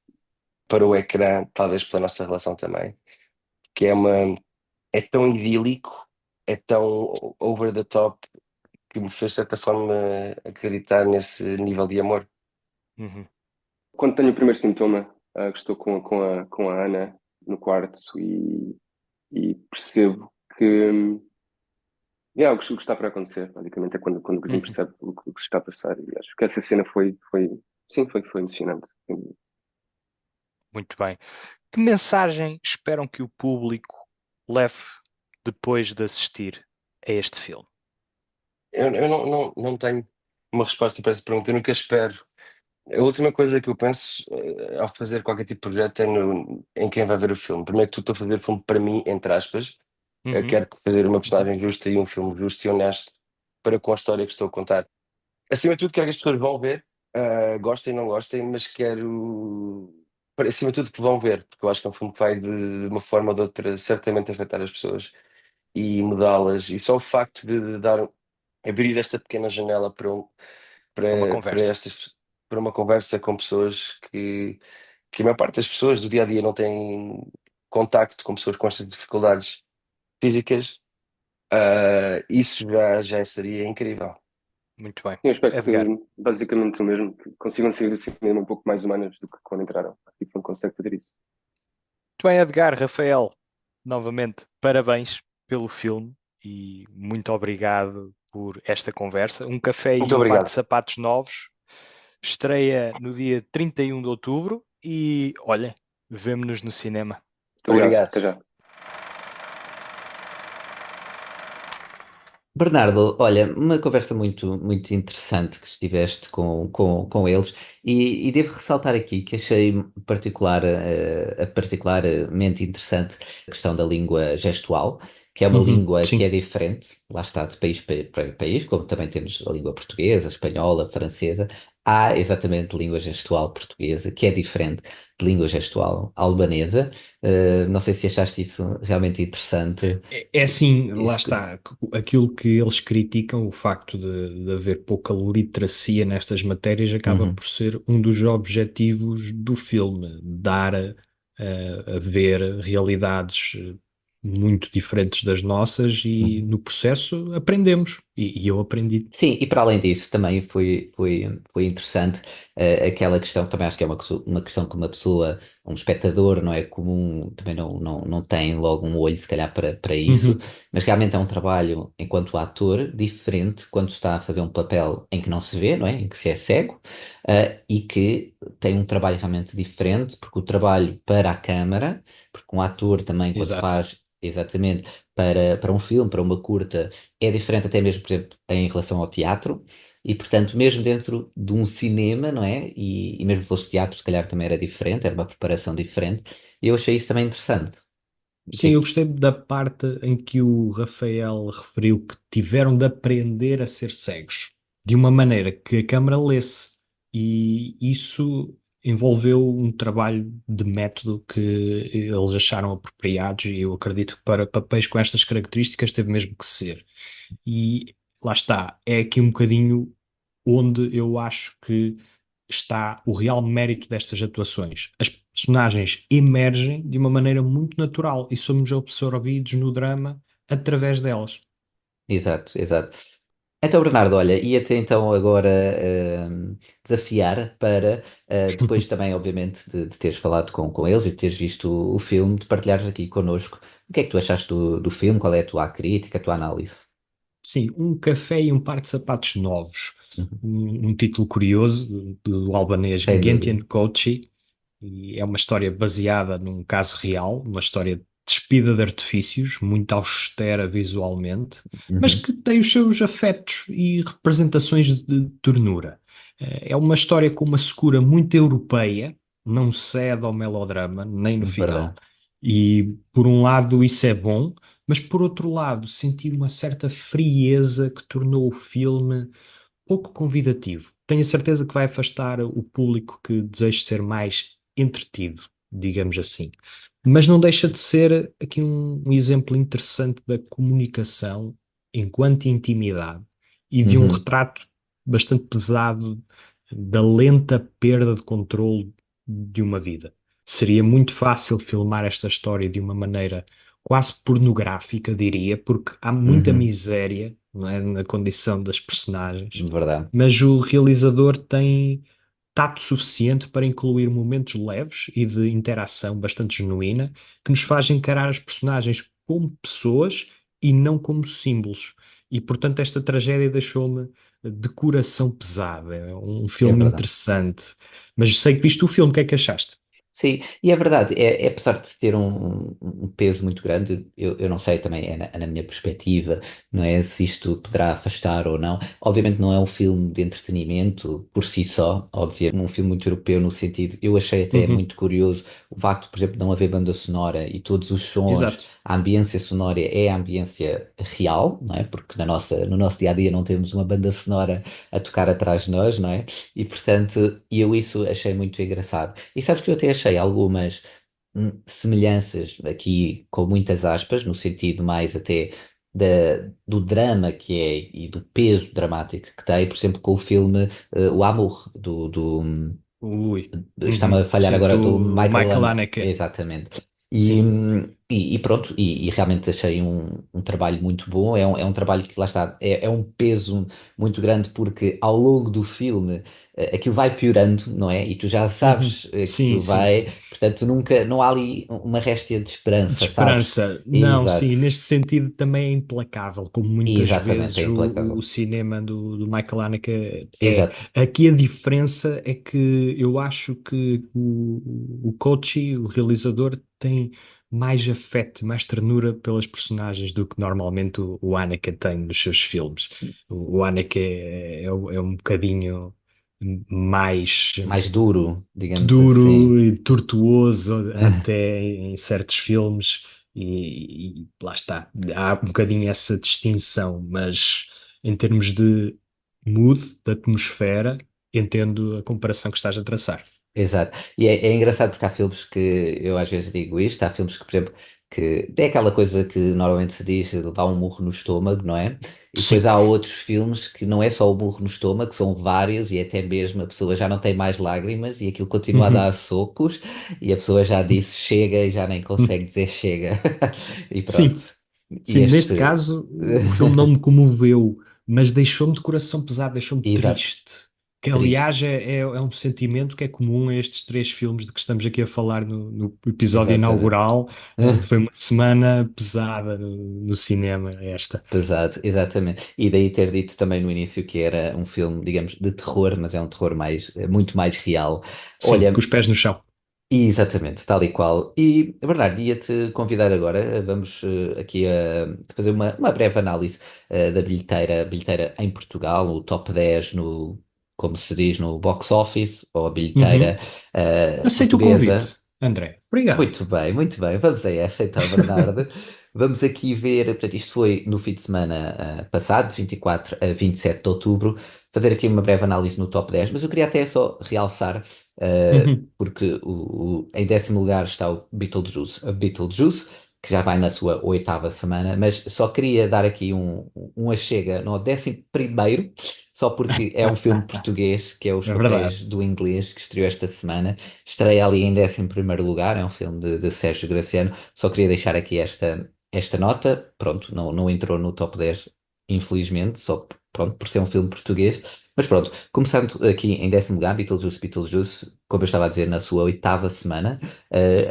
Speaker 3: para o ecrã, talvez pela nossa relação também, que é tão idílico, é tão over the top, que me fez de certa forma acreditar nesse nível de amor.
Speaker 4: Uhum.
Speaker 5: Quando tenho o primeiro sintoma, que estou com a Ana no quarto e percebo que o que está para acontecer, basicamente, é quando o Gazin
Speaker 4: Uhum.
Speaker 5: percebe o que se está a passar. E acho que essa cena foi emocionante.
Speaker 4: Muito bem. Que mensagem esperam que o público leve depois de assistir a este filme?
Speaker 3: Eu não tenho uma resposta para essa pergunta, eu nunca espero. A última coisa que eu penso ao fazer qualquer tipo de projeto é em quem vai ver o filme. Primeiro que tudo, estou a fazer o filme para mim, entre aspas. Eu
Speaker 4: Uhum.
Speaker 3: quero fazer uma personagem justa e um filme justo e honesto para com a história que estou a contar. Acima de tudo, quero que as pessoas vão ver, gostem ou não gostem, mas quero, acima de tudo, que vão ver, porque eu acho que é um filme que vai de uma forma ou de outra certamente afetar as pessoas e mudá-las. E só o facto de abrir esta pequena janela
Speaker 4: Para uma
Speaker 3: para
Speaker 4: conversa.
Speaker 3: para uma conversa com pessoas que a maior parte das pessoas do dia a dia não têm contacto com pessoas com estas dificuldades físicas, isso já seria incrível.
Speaker 4: Muito bem.
Speaker 5: Eu espero que,
Speaker 4: Edgar.
Speaker 5: basicamente, o mesmo, que consigam sair do cinema um pouco mais humanas do que quando entraram. E não consegue fazer isso.
Speaker 4: Muito bem, Edgar, Rafael, novamente, parabéns pelo filme e muito obrigado por esta conversa. Um café
Speaker 3: Muito
Speaker 4: e um par de
Speaker 3: obrigado.
Speaker 4: sapatos novos estreia no dia 31 de outubro e, olha, vemo-nos no cinema.
Speaker 5: Muito obrigado.
Speaker 3: Obrigado.
Speaker 5: Até já.
Speaker 1: Bernardo, olha, uma conversa muito interessante que estiveste com eles e devo ressaltar aqui que achei particularmente interessante a questão da língua gestual, que é uma
Speaker 2: Uhum,
Speaker 1: língua que é
Speaker 2: sim.
Speaker 1: diferente, lá está, de país para país, como também temos a língua portuguesa, espanhola, francesa, há exatamente língua gestual portuguesa, que é diferente de língua gestual albanesa. Não sei se achaste isso realmente interessante.
Speaker 2: É assim, lá
Speaker 1: Isso,
Speaker 2: está, aquilo que eles criticam, o facto de haver pouca literacia nestas matérias, acaba
Speaker 1: Uhum.
Speaker 2: por ser um dos objetivos do filme, dar a ver realidades muito diferentes das nossas e
Speaker 1: Uhum.
Speaker 2: no processo aprendemos, e eu aprendi.
Speaker 1: Sim, e para além disso, também foi interessante aquela questão, também acho que é uma questão que uma pessoa, um espectador, não é comum, também não tem logo um olho, se calhar, para isso,
Speaker 2: Uhum,
Speaker 1: mas realmente é um trabalho, enquanto ator, diferente quando está a fazer um papel em que não se vê, não é? Em que se é cego, e que tem um trabalho realmente diferente, porque o trabalho para a câmara, porque um ator também, quando
Speaker 2: exato.
Speaker 1: faz exatamente para um filme, para uma curta é diferente até mesmo, por exemplo, em relação ao teatro, e portanto, mesmo dentro de um cinema, não é? E mesmo que fosse teatro, se calhar também era diferente, era uma preparação diferente. E eu achei isso também interessante. O que
Speaker 2: Sim,
Speaker 1: é
Speaker 2: eu
Speaker 1: que-
Speaker 2: gostei da parte em que o Rafael referiu que tiveram de aprender a ser cegos, de uma maneira que a câmara lesse, e isso envolveu um trabalho de método que eles acharam apropriados, e eu acredito que para papéis com estas características teve mesmo que ser. E lá está, é aqui um bocadinho onde eu acho que está o real mérito destas atuações. As personagens emergem de uma maneira muito natural e somos absorvidos no drama através delas.
Speaker 1: Exato, exato. Então, Bernardo, olha, ia-te então agora desafiar para, depois também, obviamente, de teres falado com eles e de teres visto o filme, de partilhares aqui connosco o que é que tu achaste do filme, qual é a tua crítica, a tua análise.
Speaker 2: Sim, um café e um par de sapatos novos.
Speaker 1: Uhum.
Speaker 2: Um título curioso do albanês
Speaker 1: Sem dúvida.
Speaker 2: Gentian Kochi, e é uma história baseada num caso real, uma história despida de artifícios, muito austera visualmente, mas
Speaker 1: Uhum.
Speaker 2: que tem os seus afetos e representações de ternura. É uma história com uma secura muito europeia, não cede ao melodrama, nem no final.
Speaker 1: Verdade.
Speaker 2: E por um lado isso é bom, mas por outro lado senti uma certa frieza que tornou o filme pouco convidativo. Tenho a certeza que vai afastar o público que deseja ser mais entretido, digamos assim. Mas não deixa de ser aqui um exemplo interessante da comunicação enquanto intimidade e de um
Speaker 1: Uhum.
Speaker 2: retrato bastante pesado da lenta perda de controle de uma vida. Seria muito fácil filmar esta história de uma maneira quase pornográfica, diria, porque há muita
Speaker 1: Uhum.
Speaker 2: miséria, não é, na condição das personagens,
Speaker 1: Verdade.
Speaker 2: mas o realizador tem tato suficiente para incluir momentos leves e de interação bastante genuína que nos faz encarar as personagens como pessoas e não como símbolos. E, portanto, esta tragédia deixou-me de coração pesado. É um
Speaker 1: É
Speaker 2: filme
Speaker 1: verdade.
Speaker 2: interessante. Mas sei que viste o filme, o que é que achaste?
Speaker 1: Sim, e é verdade, apesar de ter um peso muito grande, eu não sei também, é na minha perspectiva, não é se isto poderá afastar ou não. Obviamente não é um filme de entretenimento por si só, obviamente, um filme muito europeu no sentido, eu achei até
Speaker 2: Uhum,
Speaker 1: muito curioso o facto, por exemplo, de não haver banda sonora e todos os sons,
Speaker 2: exato.
Speaker 1: a ambiência sonora é a ambiência real, não é? Porque no nosso dia a dia não temos uma banda sonora a tocar atrás de nós, não é? E portanto, eu isso achei muito engraçado. E sabes que eu até achei algumas semelhanças aqui com muitas aspas, no sentido mais até do drama que é e do peso dramático que tem, por exemplo, com o filme O Amour,
Speaker 2: Ui.
Speaker 1: está-me a
Speaker 2: Uhum.
Speaker 1: falhar
Speaker 2: Sim,
Speaker 1: agora, do
Speaker 2: do
Speaker 1: Michael
Speaker 2: Michael
Speaker 1: Haneke,
Speaker 2: Haneke.
Speaker 1: exatamente. E,
Speaker 2: Sim.
Speaker 1: e pronto, e realmente achei um trabalho muito bom. É um trabalho que lá está, é um peso muito grande porque ao longo do filme aquilo vai piorando, não é? E tu já
Speaker 2: Uhum.
Speaker 1: sabes que
Speaker 2: Sim,
Speaker 1: aquilo
Speaker 2: sim,
Speaker 1: vai,
Speaker 2: sim.
Speaker 1: portanto, nunca, não há ali uma réstia de
Speaker 2: De
Speaker 1: esperança, sabes?
Speaker 2: esperança. Não,
Speaker 1: Exato,
Speaker 2: sim, neste sentido também é implacável, como muitas
Speaker 1: exatamente, é
Speaker 2: vezes o
Speaker 1: implacável.
Speaker 2: cinema do Michael Haneke é.
Speaker 1: Exato,
Speaker 2: Aqui a diferença é que eu acho que o Kochi, o realizador, tem mais afeto, mais ternura pelas personagens do que normalmente o Haneke tem nos seus filmes. O Haneke é um bocadinho mais
Speaker 1: mais duro, digamos assim.
Speaker 2: duro e tortuoso até em certos filmes e lá está. Há um bocadinho essa distinção, mas em termos de mood, de atmosfera, entendo a comparação que estás a traçar.
Speaker 1: Exato. E é engraçado porque há filmes que eu às vezes digo isto, há filmes que, por exemplo, que é aquela coisa que normalmente se diz, levar um murro no estômago, não é? E depois
Speaker 2: Sim.
Speaker 1: há outros filmes que não é só o murro no estômago, são vários e até mesmo a pessoa já não tem mais lágrimas e aquilo continua a
Speaker 2: Uhum.
Speaker 1: dar socos e a pessoa já disse chega e já nem consegue dizer chega. E pronto.
Speaker 2: Sim,
Speaker 1: E
Speaker 2: sim, neste
Speaker 1: este.
Speaker 2: caso o filme não me comoveu, mas deixou-me de coração pesado, deixou-me
Speaker 1: Exato,
Speaker 2: triste. Que aliás
Speaker 1: triste.
Speaker 2: é um sentimento que é comum a estes três filmes de que estamos aqui a falar no episódio
Speaker 1: Exatamente.
Speaker 2: inaugural. Foi uma semana pesada no cinema esta.
Speaker 1: Pesado, exatamente. E daí ter dito também no início que era um filme, digamos, de terror, mas é um terror muito mais real.
Speaker 2: Sim, com
Speaker 1: Olha,
Speaker 2: os pés no chão.
Speaker 1: exatamente, tal e qual. E, Bernardo, ia-te convidar agora, vamos aqui a fazer uma breve análise da bilheteira em Portugal, o top 10 como se diz, no box office, ou a bilheteira
Speaker 2: Uhum. Aceito o
Speaker 1: portuguesa.
Speaker 2: convite, André. Obrigado.
Speaker 1: Muito bem, muito bem. Vamos a essa então, Bernardo. Vamos aqui ver, portanto, isto foi no fim de semana passado, de 24 a 27 de outubro, fazer aqui uma breve análise no top 10, mas eu queria até só realçar,
Speaker 2: Uhum.
Speaker 1: porque em décimo lugar está o Beetlejuice, que já vai na sua oitava semana, mas só queria dar aqui uma chega no décimo primeiro, só porque é um filme português, que é Os
Speaker 2: É verdade.
Speaker 1: Papéis do Inglês, que estreou esta semana. Estreia ali em 11º lugar, é um filme de Sérgio Graciano. Só queria deixar aqui esta nota. Pronto, não entrou no top 10, infelizmente, só pronto, por ser um filme português. Mas pronto, começando aqui em 10º lugar, Beetlejuice, como eu estava a dizer, na sua oitava semana,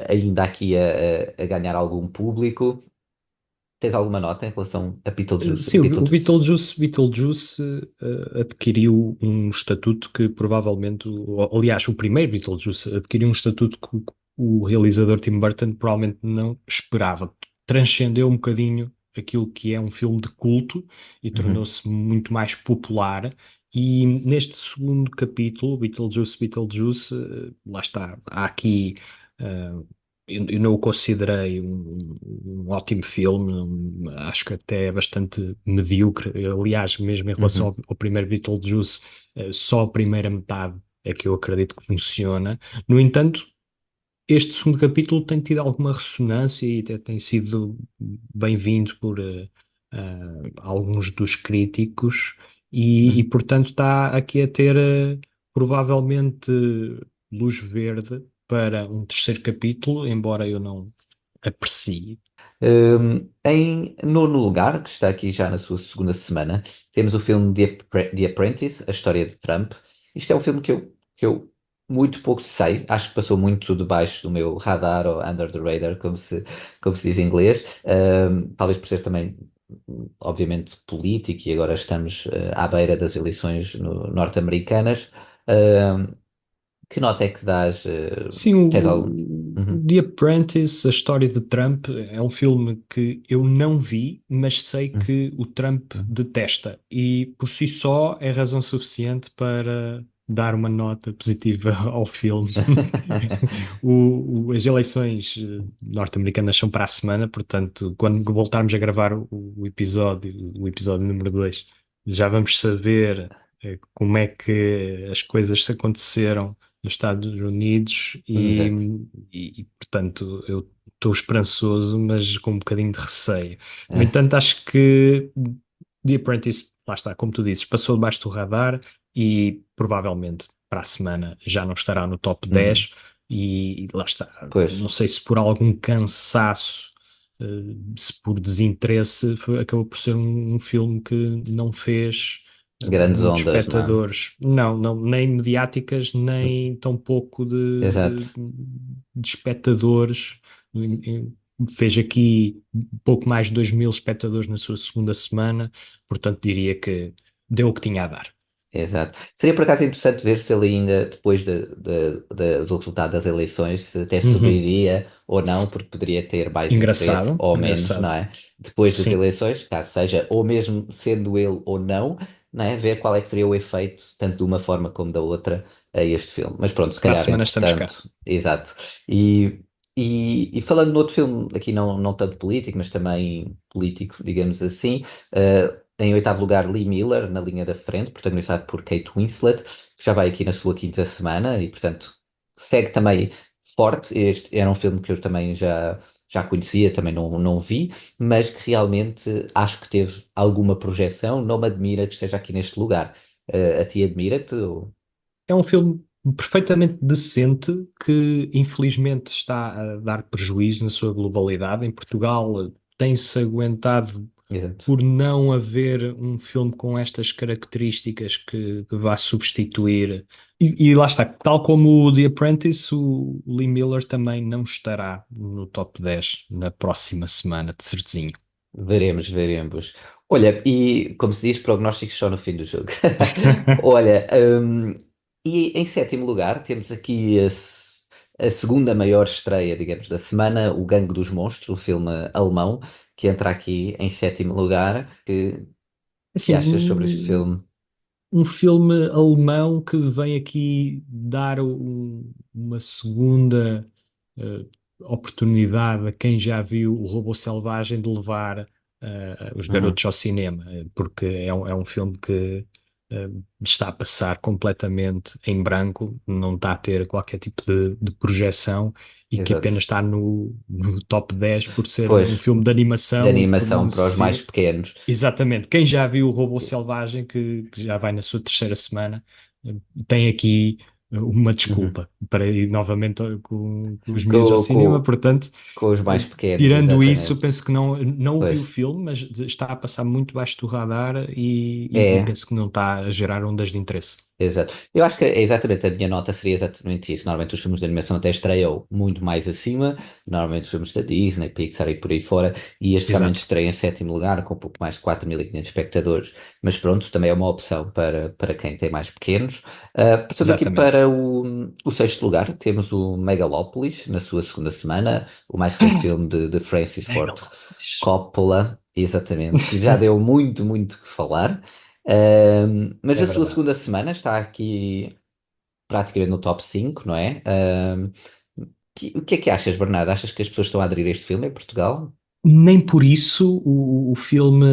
Speaker 1: ainda aqui a ganhar algum público. tens alguma nota em relação a Beetlejuice?
Speaker 2: Sim, o
Speaker 1: Beetlejuice.
Speaker 2: Beetlejuice adquiriu um estatuto que provavelmente, aliás, o primeiro Beetlejuice adquiriu um estatuto que o realizador Tim Burton provavelmente não esperava. Transcendeu um bocadinho aquilo que é um filme de culto e
Speaker 1: Uhum,
Speaker 2: tornou-se muito mais popular. E neste segundo capítulo, Beetlejuice, lá está, há aqui. eh, eu não o considerei um ótimo filme, acho que até é bastante medíocre. Aliás, mesmo em relação
Speaker 1: uhum,
Speaker 2: ao primeiro Beetlejuice, só a primeira metade é que eu acredito que funciona. No entanto, este segundo capítulo tem tido alguma ressonância e até tem sido bem-vindo por alguns dos críticos,
Speaker 1: uhum.
Speaker 2: portanto está aqui a ter provavelmente luz verde para um terceiro capítulo, embora eu não aprecie.
Speaker 1: Em nono lugar, que está aqui já na sua segunda semana, temos o filme The Apprentice, a história de Trump. Isto é um filme que eu muito pouco sei, acho que passou muito debaixo do meu radar ou under the radar, como se diz em inglês. Talvez por ser também, obviamente, político e agora estamos à beira das eleições norte-americanas. Ahm, que nota é que dás?
Speaker 2: Sim,
Speaker 1: Tens algum?
Speaker 2: o
Speaker 1: Uhum,
Speaker 2: The Apprentice, a história de Trump, é um filme que eu não vi, mas sei
Speaker 1: uhum,
Speaker 2: que o Trump
Speaker 1: uhum.
Speaker 2: detesta e por si só é razão suficiente para dar uma nota positiva ao filme. As eleições norte-americanas são para a semana, portanto, quando voltarmos a gravar o episódio número 2, já vamos saber como é que as coisas se aconteceram nos Estados Unidos
Speaker 1: Exato.
Speaker 2: portanto, eu estou esperançoso, mas com um bocadinho de receio. No
Speaker 1: Ah,
Speaker 2: entanto, acho que The Apprentice, lá está, como tu dizes, passou debaixo do radar e provavelmente para a semana já não estará no top
Speaker 1: uhum.
Speaker 2: 10 e lá está.
Speaker 1: Pois,
Speaker 2: Não sei se por algum cansaço, eh, se por desinteresse, acabou por ser um filme que não fez
Speaker 1: grandes
Speaker 2: muitos
Speaker 1: ondas, não é?
Speaker 2: espectadores. Não, não, nem mediáticas, nem tão pouco
Speaker 1: Exato.
Speaker 2: de espectadores. Fez aqui pouco mais de 2.000 espectadores na sua segunda semana, portanto diria que deu o que tinha a dar.
Speaker 1: Exato. Seria por acaso interessante ver se ele ainda, depois do resultado das eleições, se até
Speaker 2: Uhum.
Speaker 1: subiria ou não, porque poderia ter mais interesse
Speaker 2: Engraçado,
Speaker 1: ou menos, não
Speaker 2: engraçado.
Speaker 1: é? Depois das
Speaker 2: Sim,
Speaker 1: eleições, caso seja, ou mesmo sendo ele ou não é? Ver qual é que seria o efeito, tanto de uma forma como da outra, a este filme. Mas pronto, se
Speaker 2: para a
Speaker 1: calhar,
Speaker 2: semana estamos cá.
Speaker 1: entretanto, exato. E falando de outro filme, aqui não tanto político, mas também político, digamos assim. Em oitavo lugar, Lee Miller, na linha da frente, protagonizado por Kate Winslet, que já vai aqui na sua quinta semana e, portanto, segue também forte. Este era um filme que eu também já conhecia, também não vi, mas que realmente acho que teve alguma projeção. Não me admira que esteja aqui neste lugar. A ti admira-te?
Speaker 2: É um filme perfeitamente decente que infelizmente está a dar prejuízo na sua globalidade. Em Portugal tem-se aguentado
Speaker 1: Exato.
Speaker 2: por não haver um filme com estas características que vá substituir. E lá está, tal como o The Apprentice, o Lee Miller também não estará no top 10 na próxima semana, de certezinho.
Speaker 1: Veremos, veremos. Olha, e como se diz, prognósticos só no fim do jogo. Olha, e em sétimo lugar temos aqui a segunda maior estreia, digamos, da semana, O Gangue dos Monstros, o filme alemão, que entra aqui em sétimo lugar. Que
Speaker 2: Assim,
Speaker 1: achas sobre este filme?
Speaker 2: um filme alemão que vem aqui dar uma segunda eh, oportunidade a quem já viu o Robô Selvagem de levar os
Speaker 1: Uhum,
Speaker 2: garotos ao cinema, porque é um filme que está a passar completamente em branco, não está a ter qualquer tipo de projeção e que
Speaker 1: exato.
Speaker 2: apenas está no top 10 por ser
Speaker 1: Pois,
Speaker 2: um filme de
Speaker 1: de
Speaker 2: animação, por
Speaker 1: animação para os mais pequenos.
Speaker 2: exatamente. Quem já viu o Robô Selvagem, que já vai na sua terceira semana, eh, tem aqui uma
Speaker 1: Uhum.
Speaker 2: desculpa para ir novamente com os miúdos ao
Speaker 1: Com,
Speaker 2: cinema.
Speaker 1: com,
Speaker 2: Portanto,
Speaker 1: com os
Speaker 2: eh,
Speaker 1: mais pequenos,
Speaker 2: tirando isso,
Speaker 1: exatamente.
Speaker 2: penso que não vi
Speaker 1: Pois,
Speaker 2: o filme, mas está a passar muito baixo do radar e
Speaker 1: é.
Speaker 2: penso que não está a gerar ondas de interesse.
Speaker 1: Exato. Eu acho que é exatamente a minha nota seria exatamente isso. Normalmente os filmes de animação até estreiam muito mais acima, normalmente os filmes da Disney, Pixar e por aí fora, e este realmente
Speaker 2: Exato,
Speaker 1: estreia em sétimo lugar, com um pouco mais de 4.500 espectadores. Mas pronto, também é uma opção para quem tem mais pequenos. Passando aqui
Speaker 2: exatamente.
Speaker 1: para o sexto lugar, temos o Megalopolis, na sua segunda semana, o mais recente filme de Francis Ford
Speaker 2: Megalopolis.
Speaker 1: Coppola, exatamente, que já deu muito, muito que falar. Mas
Speaker 2: É
Speaker 1: a sua
Speaker 2: verdade.
Speaker 1: segunda semana está aqui praticamente no top 5, não é? O que é que achas, Bernardo? Achas que as pessoas estão a aderir a este filme em Portugal?
Speaker 2: Nem por isso o filme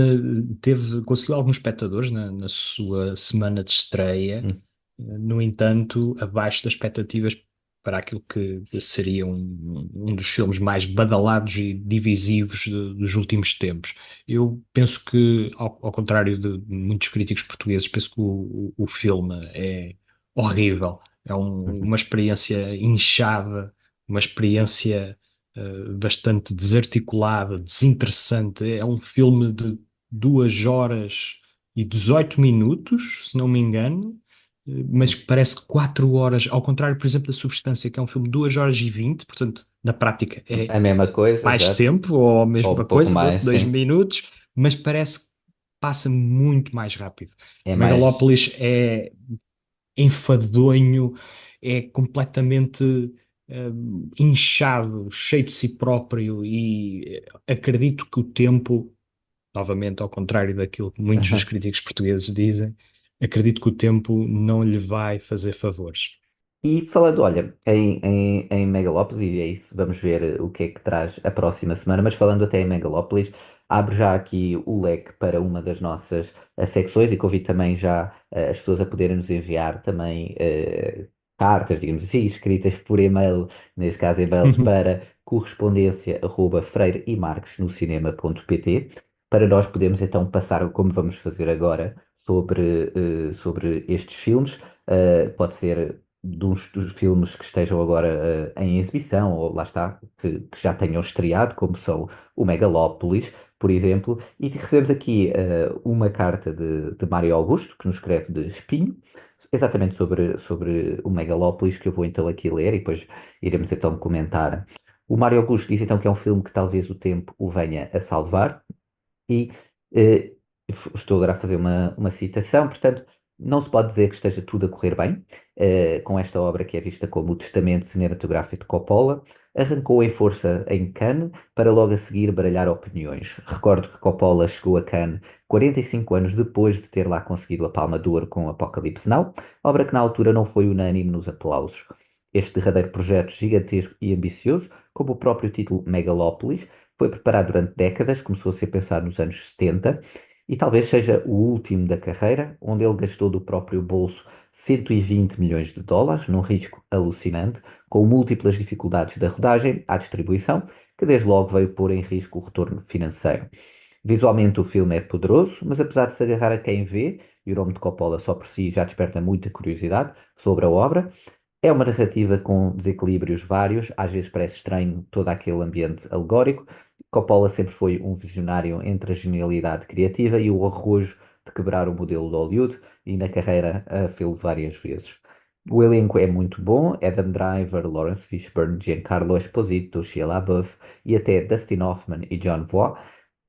Speaker 2: conseguiu alguns espectadores na sua semana de estreia.
Speaker 1: Hum,
Speaker 2: No entanto, abaixo das expectativas para aquilo que seria um dos filmes mais badalados e divisivos dos últimos tempos. Eu penso que, ao contrário de muitos críticos portugueses, penso que o filme é horrível. É
Speaker 1: uhum.
Speaker 2: uma experiência inchada, uma experiência bastante desarticulada, desinteressante. É um filme de 2 horas e 18 minutos, se não me engano, mas que parece que 4 horas, ao contrário, por exemplo, da Substância, que é um filme de 2 horas e 20, portanto, na prática é
Speaker 1: A mesma coisa,
Speaker 2: mais
Speaker 1: exato.
Speaker 2: tempo, ou a
Speaker 1: Ou
Speaker 2: mesma
Speaker 1: um pouco
Speaker 2: coisa, pronto,
Speaker 1: mais,
Speaker 2: dois
Speaker 1: sim.
Speaker 2: minutos, mas parece que passa muito mais rápido.
Speaker 1: É mais.
Speaker 2: Megalópolis é enfadonho, é completamente inchado, cheio de si próprio e acredito que o tempo, novamente ao contrário daquilo que muitos dos críticos portugueses dizem, acredito que o tempo não lhe vai fazer favores.
Speaker 1: E falando, olha, em Megalópolis, e é isso, vamos ver o que é que traz a próxima semana, mas falando até em Megalópolis, abre já aqui o leque para uma das nossas secções e convido também já as pessoas a poderem nos enviar também cartas, digamos assim, escritas por e-mail, neste caso e-mails, para correspondência@freiremarques no cinema.pt, para nós podermos então passar, como vamos fazer agora, sobre estes filmes. Pode ser dos filmes que estejam agora em exibição, ou lá está, que já tenham estreado, como são o Megalópolis, por exemplo, e recebemos aqui uma carta de Mário Augusto, que nos escreve de Espinho, exatamente sobre o Megalópolis, que eu vou então aqui ler e depois iremos então comentar. O Mário Augusto diz então que é um filme que talvez o tempo o venha a salvar, e eh, estou agora a fazer uma citação, portanto, não se pode dizer que esteja tudo a correr bem, com esta obra que é vista como o testamento cinematográfico de Coppola. Arrancou em força em Cannes, para logo a seguir baralhar opiniões. Recordo que Coppola chegou a Cannes 45 anos depois de ter lá conseguido a Palma de Ouro com Apocalipse Now, obra que na altura não foi unânime nos aplausos. Este derradeiro projeto gigantesco e ambicioso, como o próprio título Megalópolis, foi preparado durante décadas, começou a ser pensado nos anos 70 e talvez seja o último da carreira, onde ele gastou do próprio bolso 120 milhões de dólares, num risco alucinante, com múltiplas dificuldades da rodagem à distribuição, que desde logo veio pôr em risco o retorno financeiro. Visualmente o filme é poderoso, mas apesar de se agarrar a quem vê, e o nome de Coppola só por si já desperta muita curiosidade sobre a obra, é uma narrativa com desequilíbrios vários, às vezes parece estranho todo aquele ambiente alegórico. Coppola sempre foi um visionário entre a genialidade criativa e o arrojo de quebrar o modelo de Hollywood, e na carreira fê-lo várias vezes. O elenco é muito bom: Adam Driver, Lawrence Fishburne, Giancarlo Esposito, Shia LaBeouf e até Dustin Hoffman e John Voight,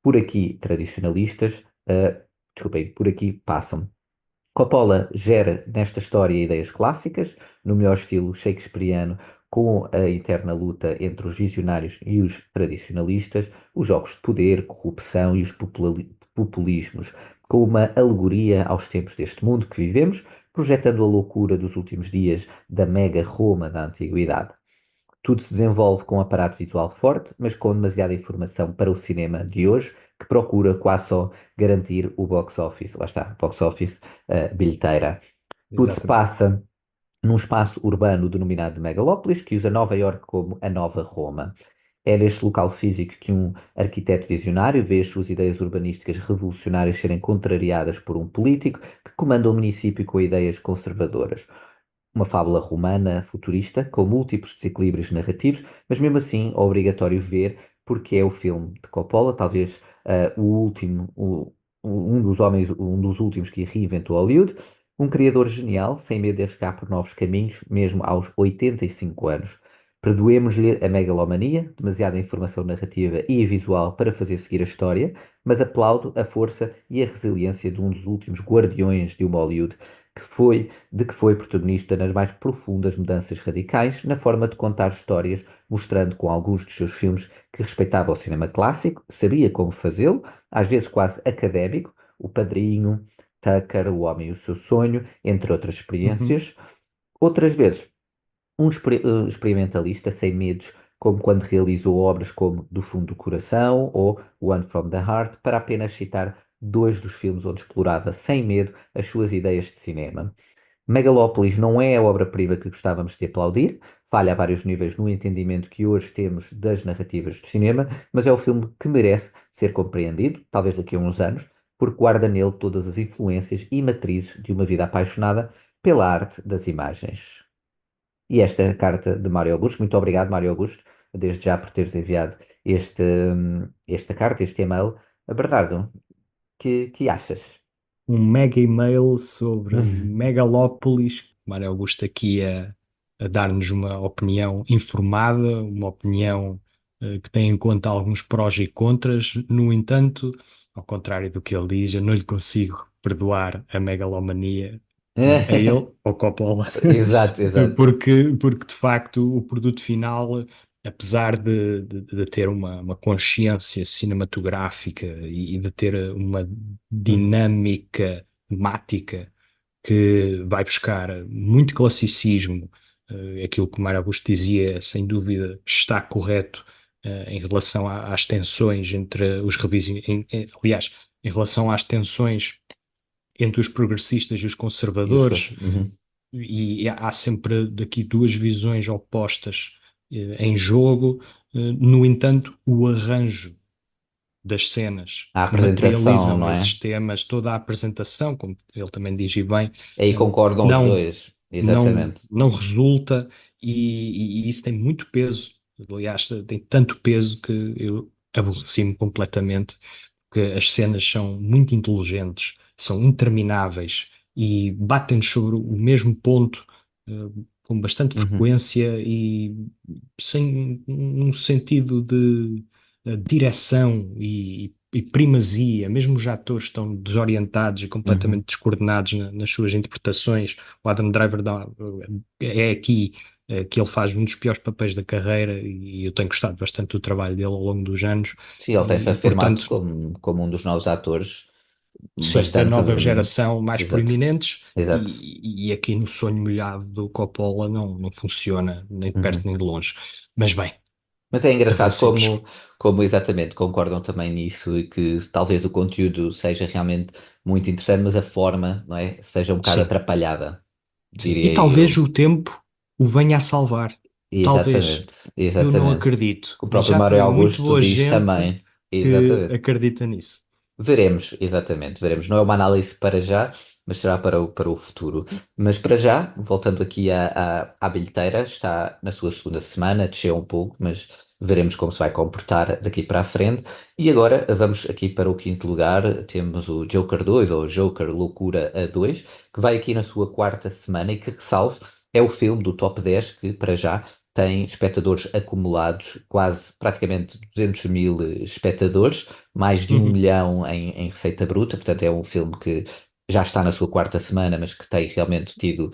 Speaker 1: por aqui tradicionalistas, desculpem, por aqui passam. Coppola gera nesta história ideias clássicas, no melhor estilo shakespeariano, com a eterna luta entre os visionários e os tradicionalistas, os jogos de poder, corrupção e os populismos, com uma alegoria aos tempos deste mundo que vivemos, projetando a loucura dos últimos dias da mega Roma da antiguidade. Tudo se desenvolve com um aparato visual forte, mas com demasiada informação para o cinema de hoje, que procura quase só garantir o box office. Lá está, box office, bilheteira. Tudo se
Speaker 2: Exatamente.
Speaker 1: passa num espaço urbano denominado Megalópolis, que usa Nova Iorque como a nova Roma. É neste local físico que um arquiteto visionário vê as suas ideias urbanísticas revolucionárias serem contrariadas por um político que comanda o município com ideias conservadoras. Uma fábula romana futurista com múltiplos desequilíbrios narrativos, mas mesmo assim é obrigatório ver, porque é o filme de Coppola, talvez o último, um dos homens, um dos últimos que reinventou Hollywood, Um criador genial, sem medo de arriscar por novos caminhos, mesmo aos 85 anos. Perdoemos-lhe a megalomania, demasiada informação narrativa e visual para fazer seguir a história, mas aplaudo a força e a resiliência de um dos últimos guardiões de uma Hollywood que foi protagonista nas mais profundas mudanças radicais na forma de contar histórias, mostrando com alguns dos seus filmes que respeitava o cinema clássico, sabia como fazê-lo, às vezes quase académico, O Padrinho, Tucker, O Homem e o Seu Sonho, entre outras
Speaker 2: Uhum.
Speaker 1: experiências. Outras vezes, experimentalista sem medos, como quando realizou obras como Do Fundo do Coração ou One from the Heart, para apenas citar dois dos filmes onde explorava sem medo as suas ideias de cinema. Megalópolis não é a obra-prima que gostávamos de aplaudir, falha a vários níveis no entendimento que hoje temos das narrativas do cinema, mas é o filme que merece ser compreendido, talvez daqui a uns anos, porque guarda nele todas as influências e matrizes de uma vida apaixonada pela arte das imagens. E esta é a carta de Mário Augusto. Muito obrigado, Mário Augusto, desde já por teres enviado esta carta, este e-mail. Bernardo, que achas?
Speaker 2: Um mega e-mail sobre Megalópolis. Mário Augusto aqui a dar-nos uma opinião informada, uma opinião que tem em conta alguns prós e contras. No entanto, ao contrário do que ele diz, eu não lhe consigo perdoar a megalomania a ele, ao Coppola,
Speaker 1: Exato, exato.
Speaker 2: porque de facto o produto final, apesar de ter uma consciência cinematográfica e de ter uma
Speaker 1: Uhum,
Speaker 2: dinâmica temática que vai buscar muito classicismo, aquilo que o Mário Augusto dizia, sem dúvida, está correto, em relação às tensões entre os aliás, em relação às tensões entre os progressistas e os
Speaker 1: e os
Speaker 2: conservadores,
Speaker 1: uhum,
Speaker 2: e há sempre daqui duas visões opostas em jogo. No entanto, o arranjo das cenas
Speaker 1: a
Speaker 2: que
Speaker 1: apresentação,
Speaker 2: materializam
Speaker 1: não
Speaker 2: esses
Speaker 1: é?
Speaker 2: temas, toda a apresentação, como ele também diz e bem,
Speaker 1: Aí
Speaker 2: eh,
Speaker 1: concordam os
Speaker 2: não,
Speaker 1: dois, exatamente.
Speaker 2: não resulta, e isso tem muito peso. Aliás, tem tanto peso que eu aborreci-me completamente, porque as cenas são muito inteligentes, são intermináveis e batem-nos sobre o mesmo ponto, eh, com bastante
Speaker 1: Uhum,
Speaker 2: frequência e sem um sentido de direção e primazia. Mesmo os atores estão desorientados e
Speaker 1: uhum.
Speaker 2: completamente descoordenados nas suas interpretações. O Adam Driver é aqui que ele faz um dos piores papéis da carreira, e eu tenho gostado bastante do trabalho dele ao longo dos anos.
Speaker 1: Sim, ele tem-se afirmado
Speaker 2: Portanto,
Speaker 1: como um dos novos atores,
Speaker 2: sim, da
Speaker 1: bastante.
Speaker 2: nova geração mais
Speaker 1: Exato,
Speaker 2: proeminentes,
Speaker 1: exato.
Speaker 2: e aqui no Sonho Molhado do Coppola não funciona nem de perto
Speaker 1: Uhum.
Speaker 2: nem de longe. Mas bem,
Speaker 1: Mas é engraçado
Speaker 2: avancemos.
Speaker 1: como exatamente concordam também nisso e que talvez o conteúdo seja realmente muito interessante, mas a forma, não é, seja um bocado
Speaker 2: Sim,
Speaker 1: atrapalhada,
Speaker 2: sim. E
Speaker 1: diria
Speaker 2: talvez
Speaker 1: eu.
Speaker 2: o tempo o venha a salvar. Talvez.
Speaker 1: Exatamente,
Speaker 2: Eu não
Speaker 1: exatamente.
Speaker 2: acredito,
Speaker 1: O
Speaker 2: mas
Speaker 1: próprio
Speaker 2: já
Speaker 1: Mário
Speaker 2: conheço muito
Speaker 1: Augusto
Speaker 2: boa
Speaker 1: diz
Speaker 2: gente
Speaker 1: também.
Speaker 2: que
Speaker 1: Exatamente.
Speaker 2: acredita nisso.
Speaker 1: Veremos, exatamente, veremos. Não é uma análise para já, mas será para o futuro. Mas para já, voltando aqui à bilheteira, está na sua segunda semana, desceu um pouco, mas veremos como se vai comportar daqui para a frente. E agora vamos aqui para o quinto lugar. Temos o Joker 2 ou Joker Loucura a 2, que vai aqui na sua quarta semana e que, ressalvo, é o filme do top 10 que, para já, tem espectadores acumulados, quase praticamente 200 mil espectadores, mais de 1 milhão em receita bruta, portanto é um filme que já está na sua quarta semana, mas que tem realmente tido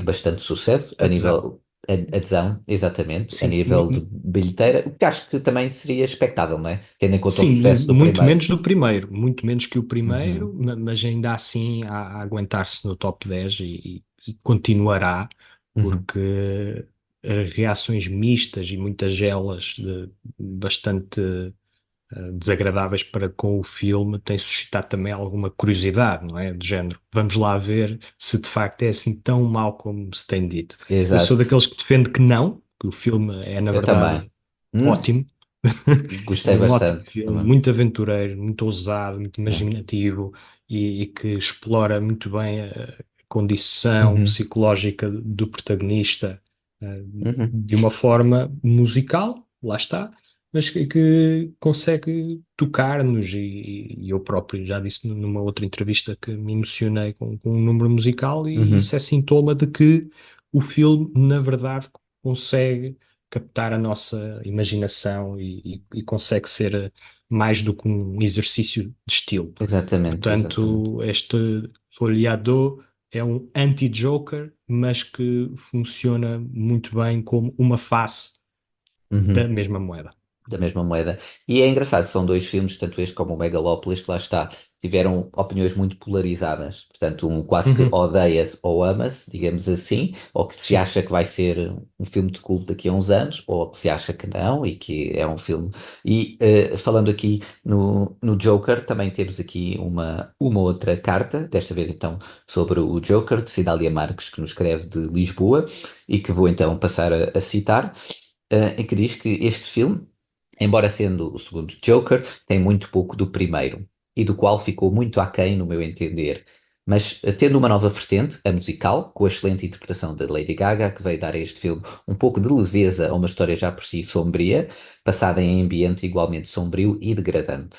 Speaker 1: bastante sucesso a
Speaker 2: Adesão.
Speaker 1: nível adesão, exatamente, a
Speaker 2: Sim.
Speaker 1: nível de bilheteira, o que acho que também seria expectável, não é? Tendo em conta o
Speaker 2: Sim,
Speaker 1: sucesso do
Speaker 2: muito
Speaker 1: primeiro.
Speaker 2: menos do primeiro, muito menos que o primeiro,
Speaker 1: Uhum,
Speaker 2: mas ainda assim a aguentar-se no top 10, e continuará,
Speaker 1: uhum.
Speaker 2: porque reações mistas e muitas gelas bastante desagradáveis para com o filme têm suscitado também alguma curiosidade, não é? Do género, vamos lá ver se de facto é assim tão mau como se tem dito. Eu sou
Speaker 1: Exato,
Speaker 2: daqueles que defende que não, que o filme é, na
Speaker 1: eu
Speaker 2: verdade,
Speaker 1: também. Hum,
Speaker 2: ótimo. É
Speaker 1: Gostei
Speaker 2: um ótimo
Speaker 1: bastante
Speaker 2: filme,
Speaker 1: também.
Speaker 2: muito aventureiro, muito ousado, muito
Speaker 1: É.
Speaker 2: imaginativo, e que explora muito bem a condição
Speaker 1: Uhum,
Speaker 2: psicológica do protagonista,
Speaker 1: uhum,
Speaker 2: de uma forma musical, lá está, mas que consegue tocar-nos e eu próprio já disse numa outra entrevista que me emocionei com um número musical e
Speaker 1: Uhum.
Speaker 2: isso é sintoma de que o filme, na verdade, consegue captar a nossa imaginação e consegue ser mais do que um exercício de estilo.
Speaker 1: Exatamente, exatamente.
Speaker 2: Portanto, este folheado é um anti-Joker, mas que funciona muito bem como uma face da
Speaker 1: Uhum.
Speaker 2: mesma moeda.
Speaker 1: Da mesma moeda. E é engraçado, são dois filmes, tanto este como o Megalópolis, que lá está, tiveram opiniões muito polarizadas. Portanto, um quase que
Speaker 2: Uhum,
Speaker 1: odeia-se ou ama-se, digamos assim, ou que se
Speaker 2: sim,
Speaker 1: acha que vai ser um filme de culto daqui a uns anos, ou que se acha que não, e que é um filme. E falando aqui no Joker, também temos aqui uma outra carta, desta vez então sobre o Joker, de Cidália Marques, que nos escreve de Lisboa, e que vou então passar a citar, em que diz que este filme, embora sendo o segundo Joker, tem muito pouco do primeiro, e do qual ficou muito aquém, no meu entender. Mas tendo uma nova vertente, a musical, com a excelente interpretação da Lady Gaga, que veio dar a este filme um pouco de leveza a uma história já por si sombria, passada em ambiente igualmente sombrio e degradante.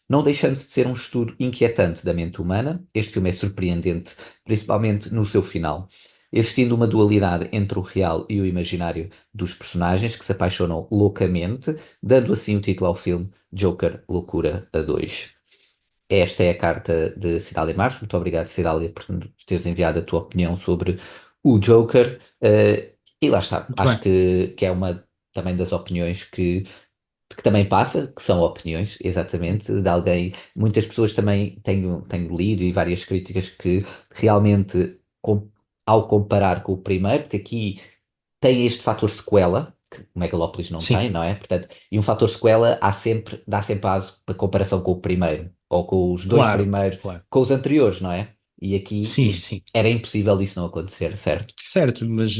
Speaker 1: Não deixando de ser um estudo inquietante da mente humana, este filme é surpreendente, principalmente no seu final, existindo uma dualidade entre o real e o imaginário dos personagens que se apaixonam loucamente, dando assim o título ao filme Joker Loucura a 2. Esta é a carta de Cidália Marques. Muito obrigado, Cidália, por nos teres enviado a tua opinião sobre o Joker. E lá está.
Speaker 2: muito
Speaker 1: Acho
Speaker 2: bem.
Speaker 1: que é uma também das opiniões que também passa, que são opiniões, exatamente, de alguém. Muitas pessoas também tenho lido e várias críticas que realmente, ao comparar com o primeiro, porque aqui tem este fator sequela, que o Megalópolis não
Speaker 2: Sim,
Speaker 1: tem, não é? Portanto, e um fator sequela dá sempre aso para comparação com o primeiro, ou com os dois
Speaker 2: claro,
Speaker 1: primeiros,
Speaker 2: claro.
Speaker 1: com os anteriores, não é? E aqui
Speaker 2: Sim,
Speaker 1: isto
Speaker 2: sim.
Speaker 1: era impossível isso não acontecer, certo?
Speaker 2: Certo, mas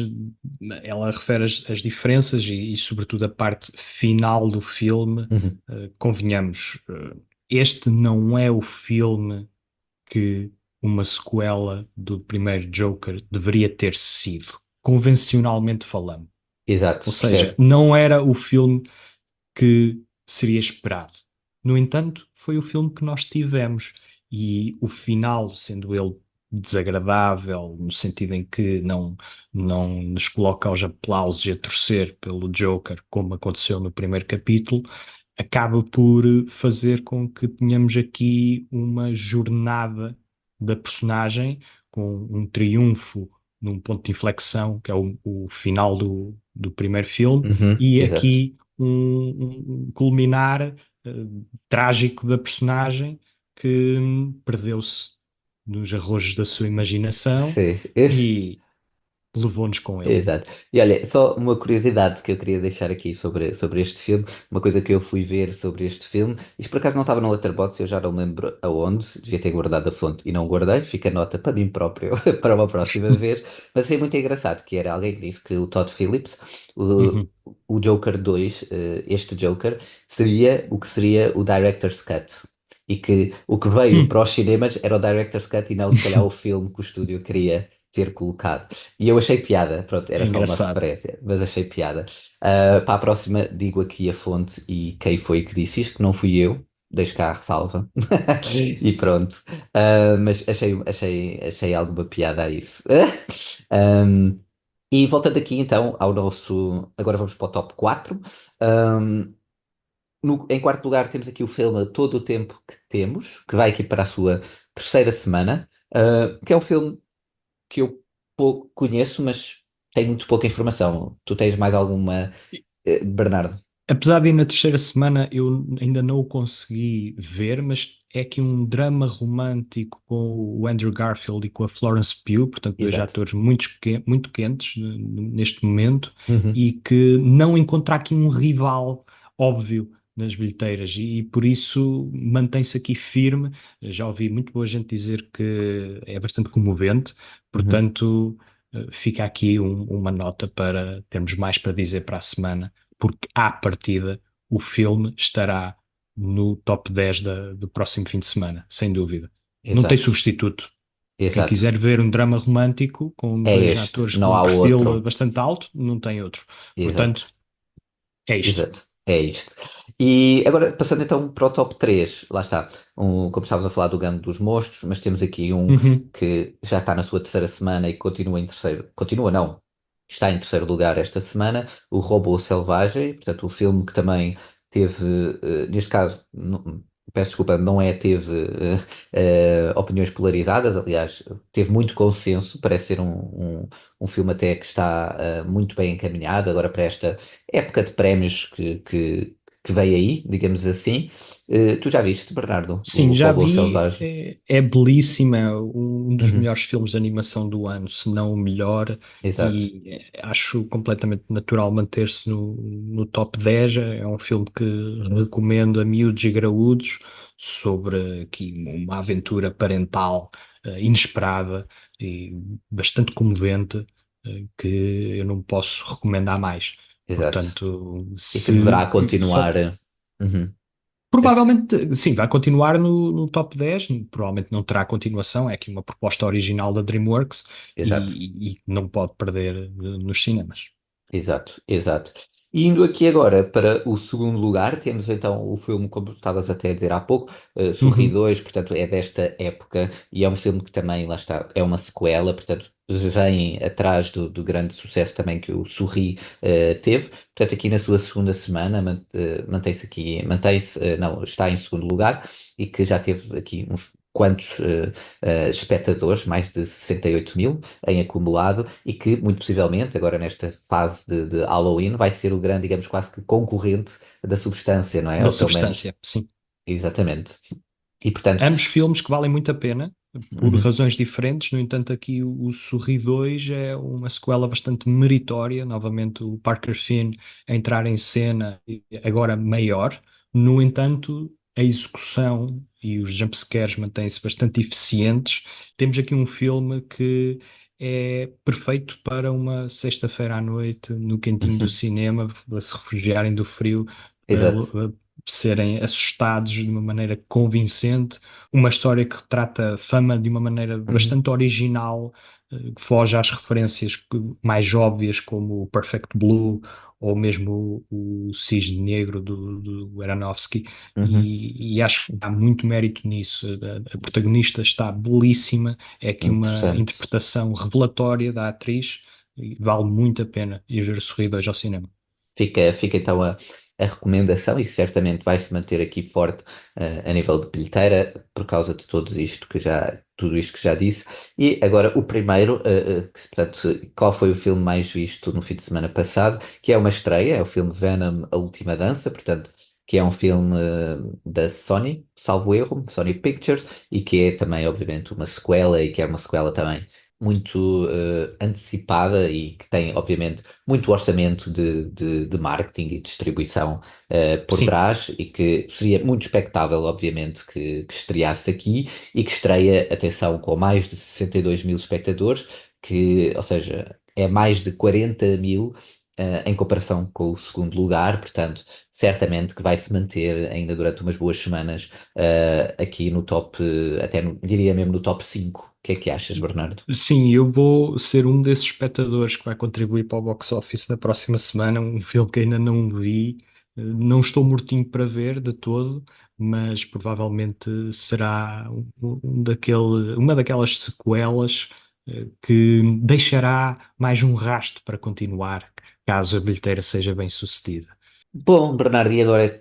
Speaker 2: ela refere as diferenças sobretudo, a parte final do filme.
Speaker 1: Uhum.
Speaker 2: Convenhamos, este não é o filme que uma sequela do primeiro Joker deveria ter sido, convencionalmente falando. Ou
Speaker 1: Exato,
Speaker 2: seja,
Speaker 1: percebe?
Speaker 2: não era o filme que seria esperado. No entanto, foi o filme que nós tivemos e o final, sendo ele desagradável, no sentido em que não nos coloca aos aplausos e a torcer pelo Joker, como aconteceu no primeiro capítulo, acaba por fazer com que tenhamos aqui uma jornada da personagem com um triunfo num ponto de inflexão, que é o final do primeiro filme,
Speaker 1: Uhum,
Speaker 2: e
Speaker 1: exato.
Speaker 2: aqui um culminar trágico da personagem que perdeu-se nos arrojos da sua imaginação
Speaker 1: Sim.
Speaker 2: e levou-nos com ele.
Speaker 1: Exato. E olha, só uma curiosidade que eu queria deixar aqui sobre este filme, uma coisa que eu fui ver sobre este filme, isto por acaso não estava no Letterboxd, eu já não me lembro aonde, devia ter guardado a fonte e não guardei, fica a nota para mim próprio, para uma próxima vez, mas achei muito engraçado que era alguém que disse que o Todd Phillips, o,
Speaker 2: Uhum.
Speaker 1: o Joker 2, este Joker, seria o que seria o Director's Cut. E que o que veio
Speaker 2: Hum.
Speaker 1: para os cinemas era o Director's Cut e não, se calhar, o filme que o estúdio queria ter colocado. E eu achei piada, pronto,
Speaker 2: É
Speaker 1: era só uma
Speaker 2: engraçado.
Speaker 1: referência, mas achei piada. Para a próxima, digo aqui a fonte e quem foi que disse isto, que não fui eu, deixo cá a ressalva. E pronto. Mas achei alguma piada a isso. Um, e voltando aqui então ao nosso. Agora vamos para o top 4. Um, em quarto lugar, temos aqui o filme Todo o Tempo que Temos, que vai aqui para a sua terceira semana, que é um filme que eu pouco conheço, mas tenho muito pouca informação. Tu tens mais alguma, Bernardo?
Speaker 2: Apesar de ir na terceira semana, eu ainda não o consegui ver, mas é aqui um drama romântico com o Andrew Garfield e com a Florence Pugh, portanto, dois
Speaker 1: Exato.
Speaker 2: atores muito quentes neste momento,
Speaker 1: Uhum.
Speaker 2: e que não encontra aqui um rival óbvio nas bilheteiras, e por isso mantém-se aqui firme. Já ouvi muito boa gente dizer que é bastante comovente,
Speaker 1: Uhum.
Speaker 2: portanto, fica aqui uma nota para termos mais para dizer para a semana porque à partida o filme estará no top 10 do próximo fim de semana, sem dúvida. Não tem
Speaker 1: Exato.
Speaker 2: substituto. Quem
Speaker 1: Exato.
Speaker 2: quiser ver um drama romântico com
Speaker 1: É
Speaker 2: dois
Speaker 1: este,
Speaker 2: atores
Speaker 1: não
Speaker 2: com um
Speaker 1: há
Speaker 2: perfil
Speaker 1: outro.
Speaker 2: bastante alto, não tem outro.
Speaker 1: Exato.
Speaker 2: Portanto, é isto.
Speaker 1: Exato. É isto. E agora, passando então para o top 3 lá está. Como estávamos a falar do Gamo dos Monstros, mas temos aqui um
Speaker 2: Uhum.
Speaker 1: que já está na sua terceira semana e continua em terceiro. Continua, não. Está em terceiro lugar esta semana, o Robô Selvagem, portanto, o filme que também teve, neste caso, peço desculpa, não é, teve opiniões polarizadas, aliás, teve muito consenso, parece ser um filme até que está muito bem encaminhado agora para esta época de prémios que veio aí, digamos assim. Tu já viste, Bernardo, o
Speaker 2: Sim, já
Speaker 1: Robô
Speaker 2: vi,
Speaker 1: Selvagem?
Speaker 2: é belíssima, é um dos
Speaker 1: Uhum,
Speaker 2: melhores filmes de animação do ano, se não o melhor,
Speaker 1: exato,
Speaker 2: e acho completamente natural manter-se no top 10. É um filme que recomendo a miúdos e graúdos sobre aqui uma aventura parental inesperada e bastante comovente, que eu não posso recomendar mais.
Speaker 1: exato.
Speaker 2: Portanto,
Speaker 1: E que deverá
Speaker 2: se só
Speaker 1: continuar. Uhum, esse-
Speaker 2: provavelmente, sim, vai continuar no top 10. Provavelmente não terá continuação, é aqui uma proposta original da DreamWorks
Speaker 1: exato.
Speaker 2: e não pode perder nos cinemas.
Speaker 1: Exato, exato. E indo aqui agora para o segundo lugar, temos então o filme, como estavas até a dizer há pouco, Sorri
Speaker 2: Uhum.
Speaker 1: 2, portanto é desta época, e é um filme que também, lá está, é uma sequela, portanto vem atrás do grande sucesso também que o Sorri teve. Portanto, aqui na sua segunda semana, mantém-se aqui, mantém-se, não, está em segundo lugar, e que já teve aqui uns quantos espectadores, mais de 68 mil em acumulado e que, muito possivelmente, agora nesta fase de Halloween, vai ser o grande, digamos, quase que concorrente da substância, não é?
Speaker 2: Da
Speaker 1: Ou pelo menos,
Speaker 2: substância, sim.
Speaker 1: exatamente. E portanto,
Speaker 2: Ambos filmes que valem muito a pena, por
Speaker 1: uhum,
Speaker 2: razões diferentes. No entanto, aqui o Sorri 2 é uma sequela bastante meritória. Novamente, o Parker Finn a entrar em cena, e agora maior. No entanto, a execução e os jumpscares mantêm-se bastante eficientes. Temos aqui um filme que é perfeito para uma sexta-feira à noite, no cantinho do
Speaker 1: uhum,
Speaker 2: cinema, para se refugiarem do frio, para
Speaker 1: exato,
Speaker 2: serem assustados de uma maneira convincente. Uma história que retrata a fama de uma maneira
Speaker 1: uhum,
Speaker 2: bastante original, que foge às referências mais óbvias, como o Perfect Blue ou mesmo o Cisne Negro do Aronofsky,
Speaker 1: uhum,
Speaker 2: e acho que há muito mérito nisso. A protagonista está belíssima, é aqui uma
Speaker 1: interessante.
Speaker 2: interpretação revelatória da atriz, e vale muito a pena ir ver Sorrido hoje ao cinema.
Speaker 1: Fica então a recomendação e certamente vai se manter aqui forte a nível de bilheteira por causa de tudo isto que já disse. E agora o primeiro, portanto, qual foi o filme mais visto no fim de semana passado? Que é uma estreia, é o filme Venom, A Última Dança, portanto, que é um filme da Sony, salvo erro, Sony Pictures, e que é também, obviamente, uma sequela e que é uma sequela também muito antecipada e que tem, obviamente, muito orçamento de marketing e distribuição por
Speaker 2: Sim.
Speaker 1: trás e que seria muito expectável, obviamente, que estreasse aqui e que estreia, atenção, com mais de 62 mil espectadores, que, ou seja, é mais de 40 mil em comparação com o segundo lugar, portanto, certamente que vai se manter ainda durante umas boas semanas aqui no top, diria mesmo no top 5. O que é que achas, Bernardo?
Speaker 2: Sim, eu vou ser um desses espectadores que vai contribuir para o box office na próxima semana, um filme que ainda não vi. Não estou mortinho para ver de todo, mas provavelmente será uma daquelas sequelas que deixará mais um rasto para continuar, caso a bilheteira seja bem sucedida.
Speaker 1: Bom, Bernardo, e agora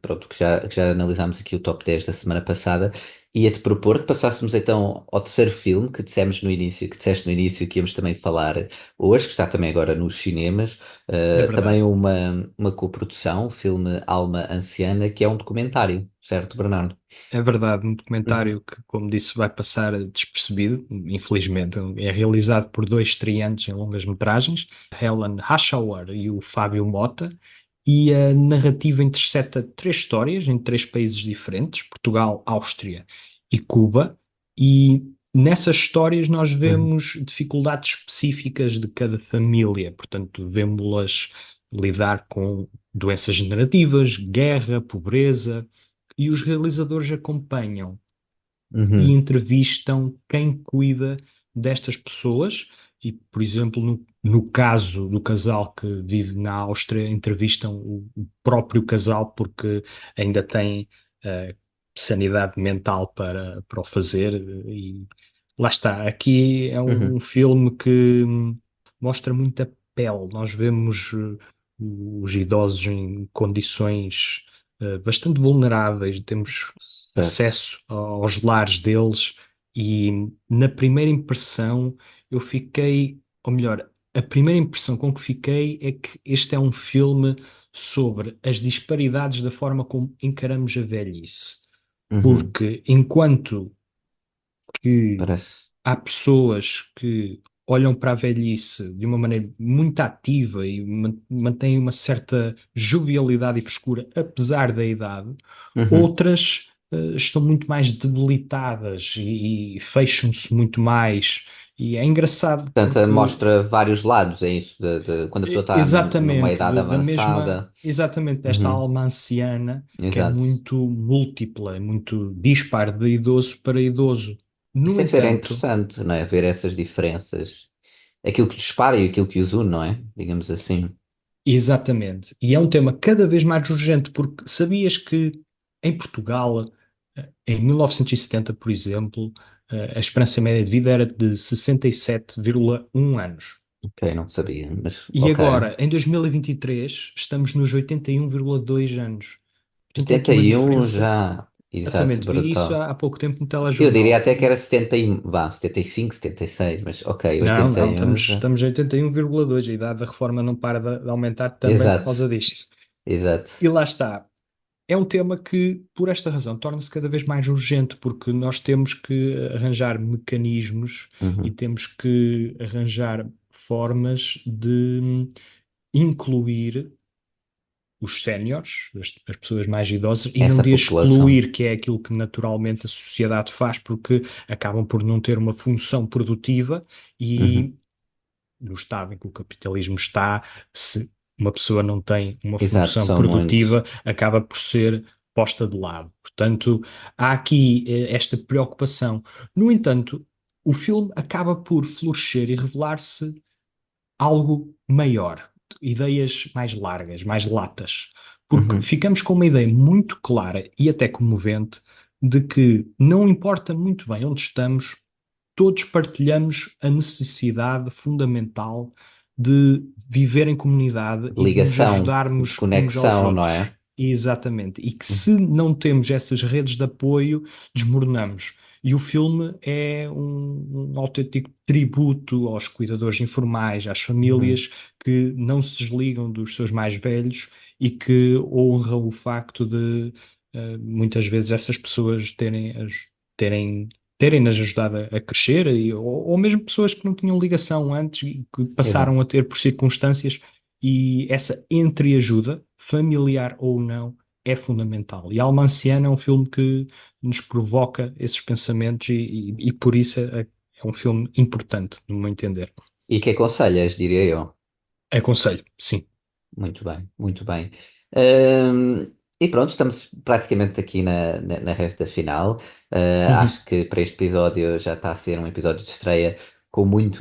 Speaker 1: pronto, que já analisámos aqui o top 10 da semana passada, ia-te propor que passássemos então ao terceiro filme que disseste no início que íamos também falar hoje, que está também agora nos cinemas,
Speaker 2: É
Speaker 1: também
Speaker 2: verdade.
Speaker 1: uma coprodução, o filme Alma Anciana, que é um documentário, certo, Bernardo?
Speaker 2: É verdade, um documentário
Speaker 1: Uhum,
Speaker 2: que, como disse, vai passar despercebido, infelizmente. É realizado por dois estreantes em longas-metragens, Helen Hashauer e o Fábio Mota, e a narrativa interseta três histórias em três países diferentes, Portugal, Áustria e Cuba, e nessas histórias nós
Speaker 1: uhum,
Speaker 2: vemos dificuldades específicas de cada família, portanto, vemos-las lidar com doenças generativas, guerra, pobreza, e os realizadores acompanham e
Speaker 1: uhum,
Speaker 2: entrevistam quem cuida destas pessoas. E, por exemplo, No caso do casal que vive na Áustria, entrevistam o próprio casal porque ainda tem eh, sanidade mental para o fazer. E lá está. Aqui é um
Speaker 1: Uhum.
Speaker 2: filme que mostra muita pele. Nós vemos os idosos em condições bastante vulneráveis. Temos
Speaker 1: Certo.
Speaker 2: acesso aos lares deles e na primeira impressão eu fiquei, ou melhor, a primeira impressão com que fiquei é que este é um filme sobre as disparidades da forma como encaramos a velhice.
Speaker 1: Uhum.
Speaker 2: Porque enquanto que
Speaker 1: Parece.
Speaker 2: há pessoas que olham para a velhice de uma maneira muito ativa e mantêm uma certa jovialidade e frescura, apesar da idade,
Speaker 1: Uhum.
Speaker 2: outras estão muito mais debilitadas e fecham-se muito mais. E é engraçado
Speaker 1: Portanto,
Speaker 2: porque
Speaker 1: mostra vários lados, é isso, quando a pessoa está numa
Speaker 2: exatamente,
Speaker 1: idade
Speaker 2: da mesma,
Speaker 1: avançada.
Speaker 2: exatamente desta
Speaker 1: Uhum.
Speaker 2: alma anciana que é
Speaker 1: Exato.
Speaker 2: muito múltipla, é muito dispar de idoso para idoso. No
Speaker 1: Isso é que era
Speaker 2: entanto,
Speaker 1: interessante, não é? Ver essas diferenças. Aquilo que os separa e aquilo que os une, não é? Digamos assim.
Speaker 2: exatamente, e é um tema cada vez mais urgente, porque sabias que em Portugal, em 1970, por exemplo, a esperança média de vida era de 67,1 anos.
Speaker 1: Ok, não sabia, mas
Speaker 2: E
Speaker 1: ok.
Speaker 2: agora, em 2023, estamos nos 81,2 anos. Portanto, é aqui uma
Speaker 1: 81
Speaker 2: diferença.
Speaker 1: já. Exato,
Speaker 2: Exatamente, vi isso
Speaker 1: brutal.
Speaker 2: há pouco tempo no
Speaker 1: Eu diria
Speaker 2: telejornal.
Speaker 1: até que era 71, vá, 75, 76, mas ok,
Speaker 2: Não, não,
Speaker 1: 81 já.
Speaker 2: estamos em 81,2. A idade da reforma não para de aumentar também por
Speaker 1: Exato,
Speaker 2: causa disto.
Speaker 1: exato.
Speaker 2: E lá está. É um tema que, por esta razão, torna-se cada vez mais urgente, porque nós temos que arranjar mecanismos e
Speaker 1: Uhum.
Speaker 2: temos que arranjar formas de incluir os séniores, as pessoas mais idosas, e não
Speaker 1: Essa
Speaker 2: de
Speaker 1: população.
Speaker 2: excluir, que é aquilo que naturalmente a sociedade faz, porque acabam por não ter uma função produtiva
Speaker 1: Uhum.
Speaker 2: e no estado em que o capitalismo está, se uma pessoa não tem uma
Speaker 1: Exato,
Speaker 2: função
Speaker 1: são muito.
Speaker 2: produtiva, acaba por ser posta de lado. Portanto, há aqui esta preocupação. No entanto, o filme acaba por florescer e revelar-se algo maior, ideias mais largas, mais latas, porque
Speaker 1: Uhum.
Speaker 2: ficamos com uma ideia muito clara e até comovente de que não importa muito bem onde estamos, todos partilhamos a necessidade fundamental de viver em comunidade
Speaker 1: De
Speaker 2: e de nos
Speaker 1: ligação, de
Speaker 2: ajudarmos uns aos
Speaker 1: conexão, não
Speaker 2: outros.
Speaker 1: é?
Speaker 2: Exatamente. E que se
Speaker 1: Uhum.
Speaker 2: não temos essas redes de apoio, desmoronamos. E o filme é um autêntico tributo aos cuidadores informais, às
Speaker 1: Uhum.
Speaker 2: famílias que não se desligam dos seus mais velhos e que honram o facto de muitas vezes essas pessoas terem terem-nas ajudado a crescer, ou mesmo pessoas que não tinham ligação antes e que passaram
Speaker 1: Exato.
Speaker 2: a ter por circunstâncias, e essa entreajuda, familiar ou não, é fundamental. E Alma Anciana é um filme que nos provoca esses pensamentos e por isso é um filme importante, no meu entender.
Speaker 1: E que aconselhas, diria eu.
Speaker 2: Aconselho, sim.
Speaker 1: Muito bem, muito bem. Ahm, e pronto, estamos praticamente aqui na reta final.
Speaker 2: Uhum.
Speaker 1: Acho que para este episódio já está a ser um episódio de estreia com muito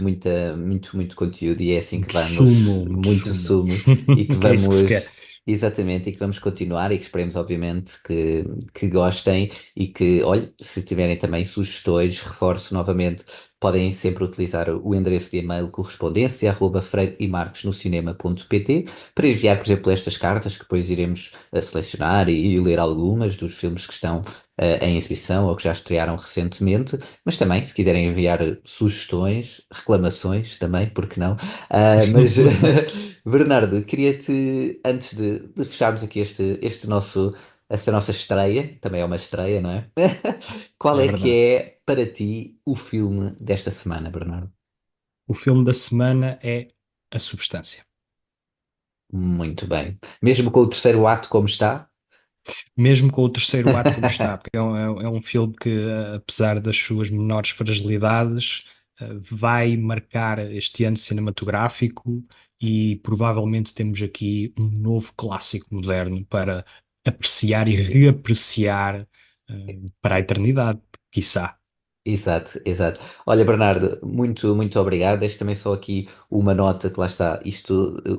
Speaker 1: conteúdo e é assim que
Speaker 2: Muito
Speaker 1: vamos,
Speaker 2: sumo, muito
Speaker 1: muito
Speaker 2: sumo.
Speaker 1: sumo, e que
Speaker 2: Que é isso que se quer.
Speaker 1: vamos, exatamente, e que vamos continuar e que esperemos, obviamente, que gostem e que, olhe, se tiverem também sugestões, reforço novamente. Podem sempre utilizar o endereço de e-mail correspondência@freiremarquesnocinema.pt para enviar, por exemplo, estas cartas que depois iremos selecionar e ler algumas dos filmes que estão em exibição ou que já estrearam recentemente, mas também, se quiserem enviar sugestões, reclamações também, porque não? Mas, Bernardo, queria-te, antes de fecharmos aqui esta nossa estreia, também é uma estreia, não é? Qual
Speaker 2: É
Speaker 1: é que
Speaker 2: verdade.
Speaker 1: é para ti o filme desta semana, Bernardo?
Speaker 2: O filme da semana é A Substância.
Speaker 1: Muito bem. Mesmo com o terceiro ato como está?
Speaker 2: Mesmo com o terceiro ato como está, porque é um filme que, apesar das suas menores fragilidades, vai marcar este ano cinematográfico e provavelmente temos aqui um novo clássico moderno para apreciar e reapreciar, para a eternidade, quiçá.
Speaker 1: Exato, exato. Olha, Bernardo, muito obrigado. Deixo também só aqui uma nota que lá está.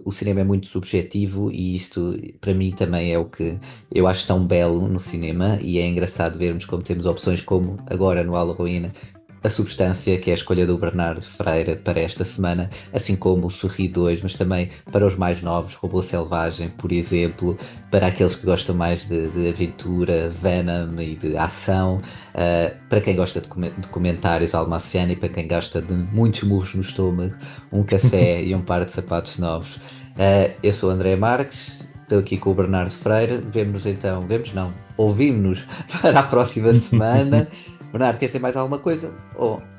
Speaker 1: O cinema é muito subjetivo e isto, para mim, também é o que eu acho tão belo no cinema e é engraçado vermos como temos opções como agora no Halloween, a Substância, que é a escolha do Bernardo Freire para esta semana, assim como o Sorri 2, mas também para os mais novos, Robô Selvagem, por exemplo, para aqueles que gostam mais de aventura, Venom e de ação, para quem gosta de comentários Almaciano e para quem gosta de muitos murros no estômago, um café e um par de sapatos novos. Eu sou o André Marques, estou aqui com o Bernardo Freire, vemo-nos então, vemos não, ouvimos-nos para a próxima semana. Bernardo, queres ter mais alguma coisa?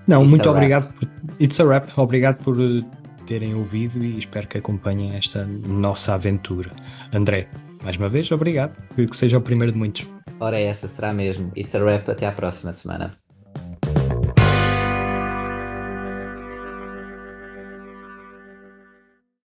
Speaker 2: Não,
Speaker 1: It's
Speaker 2: muito
Speaker 1: a wrap.
Speaker 2: obrigado. It's a wrap. Obrigado por terem ouvido e espero que acompanhem esta nossa aventura. André, mais uma vez, obrigado. Que seja o primeiro de muitos.
Speaker 1: Ora, essa será mesmo. It's a wrap. Até à próxima semana.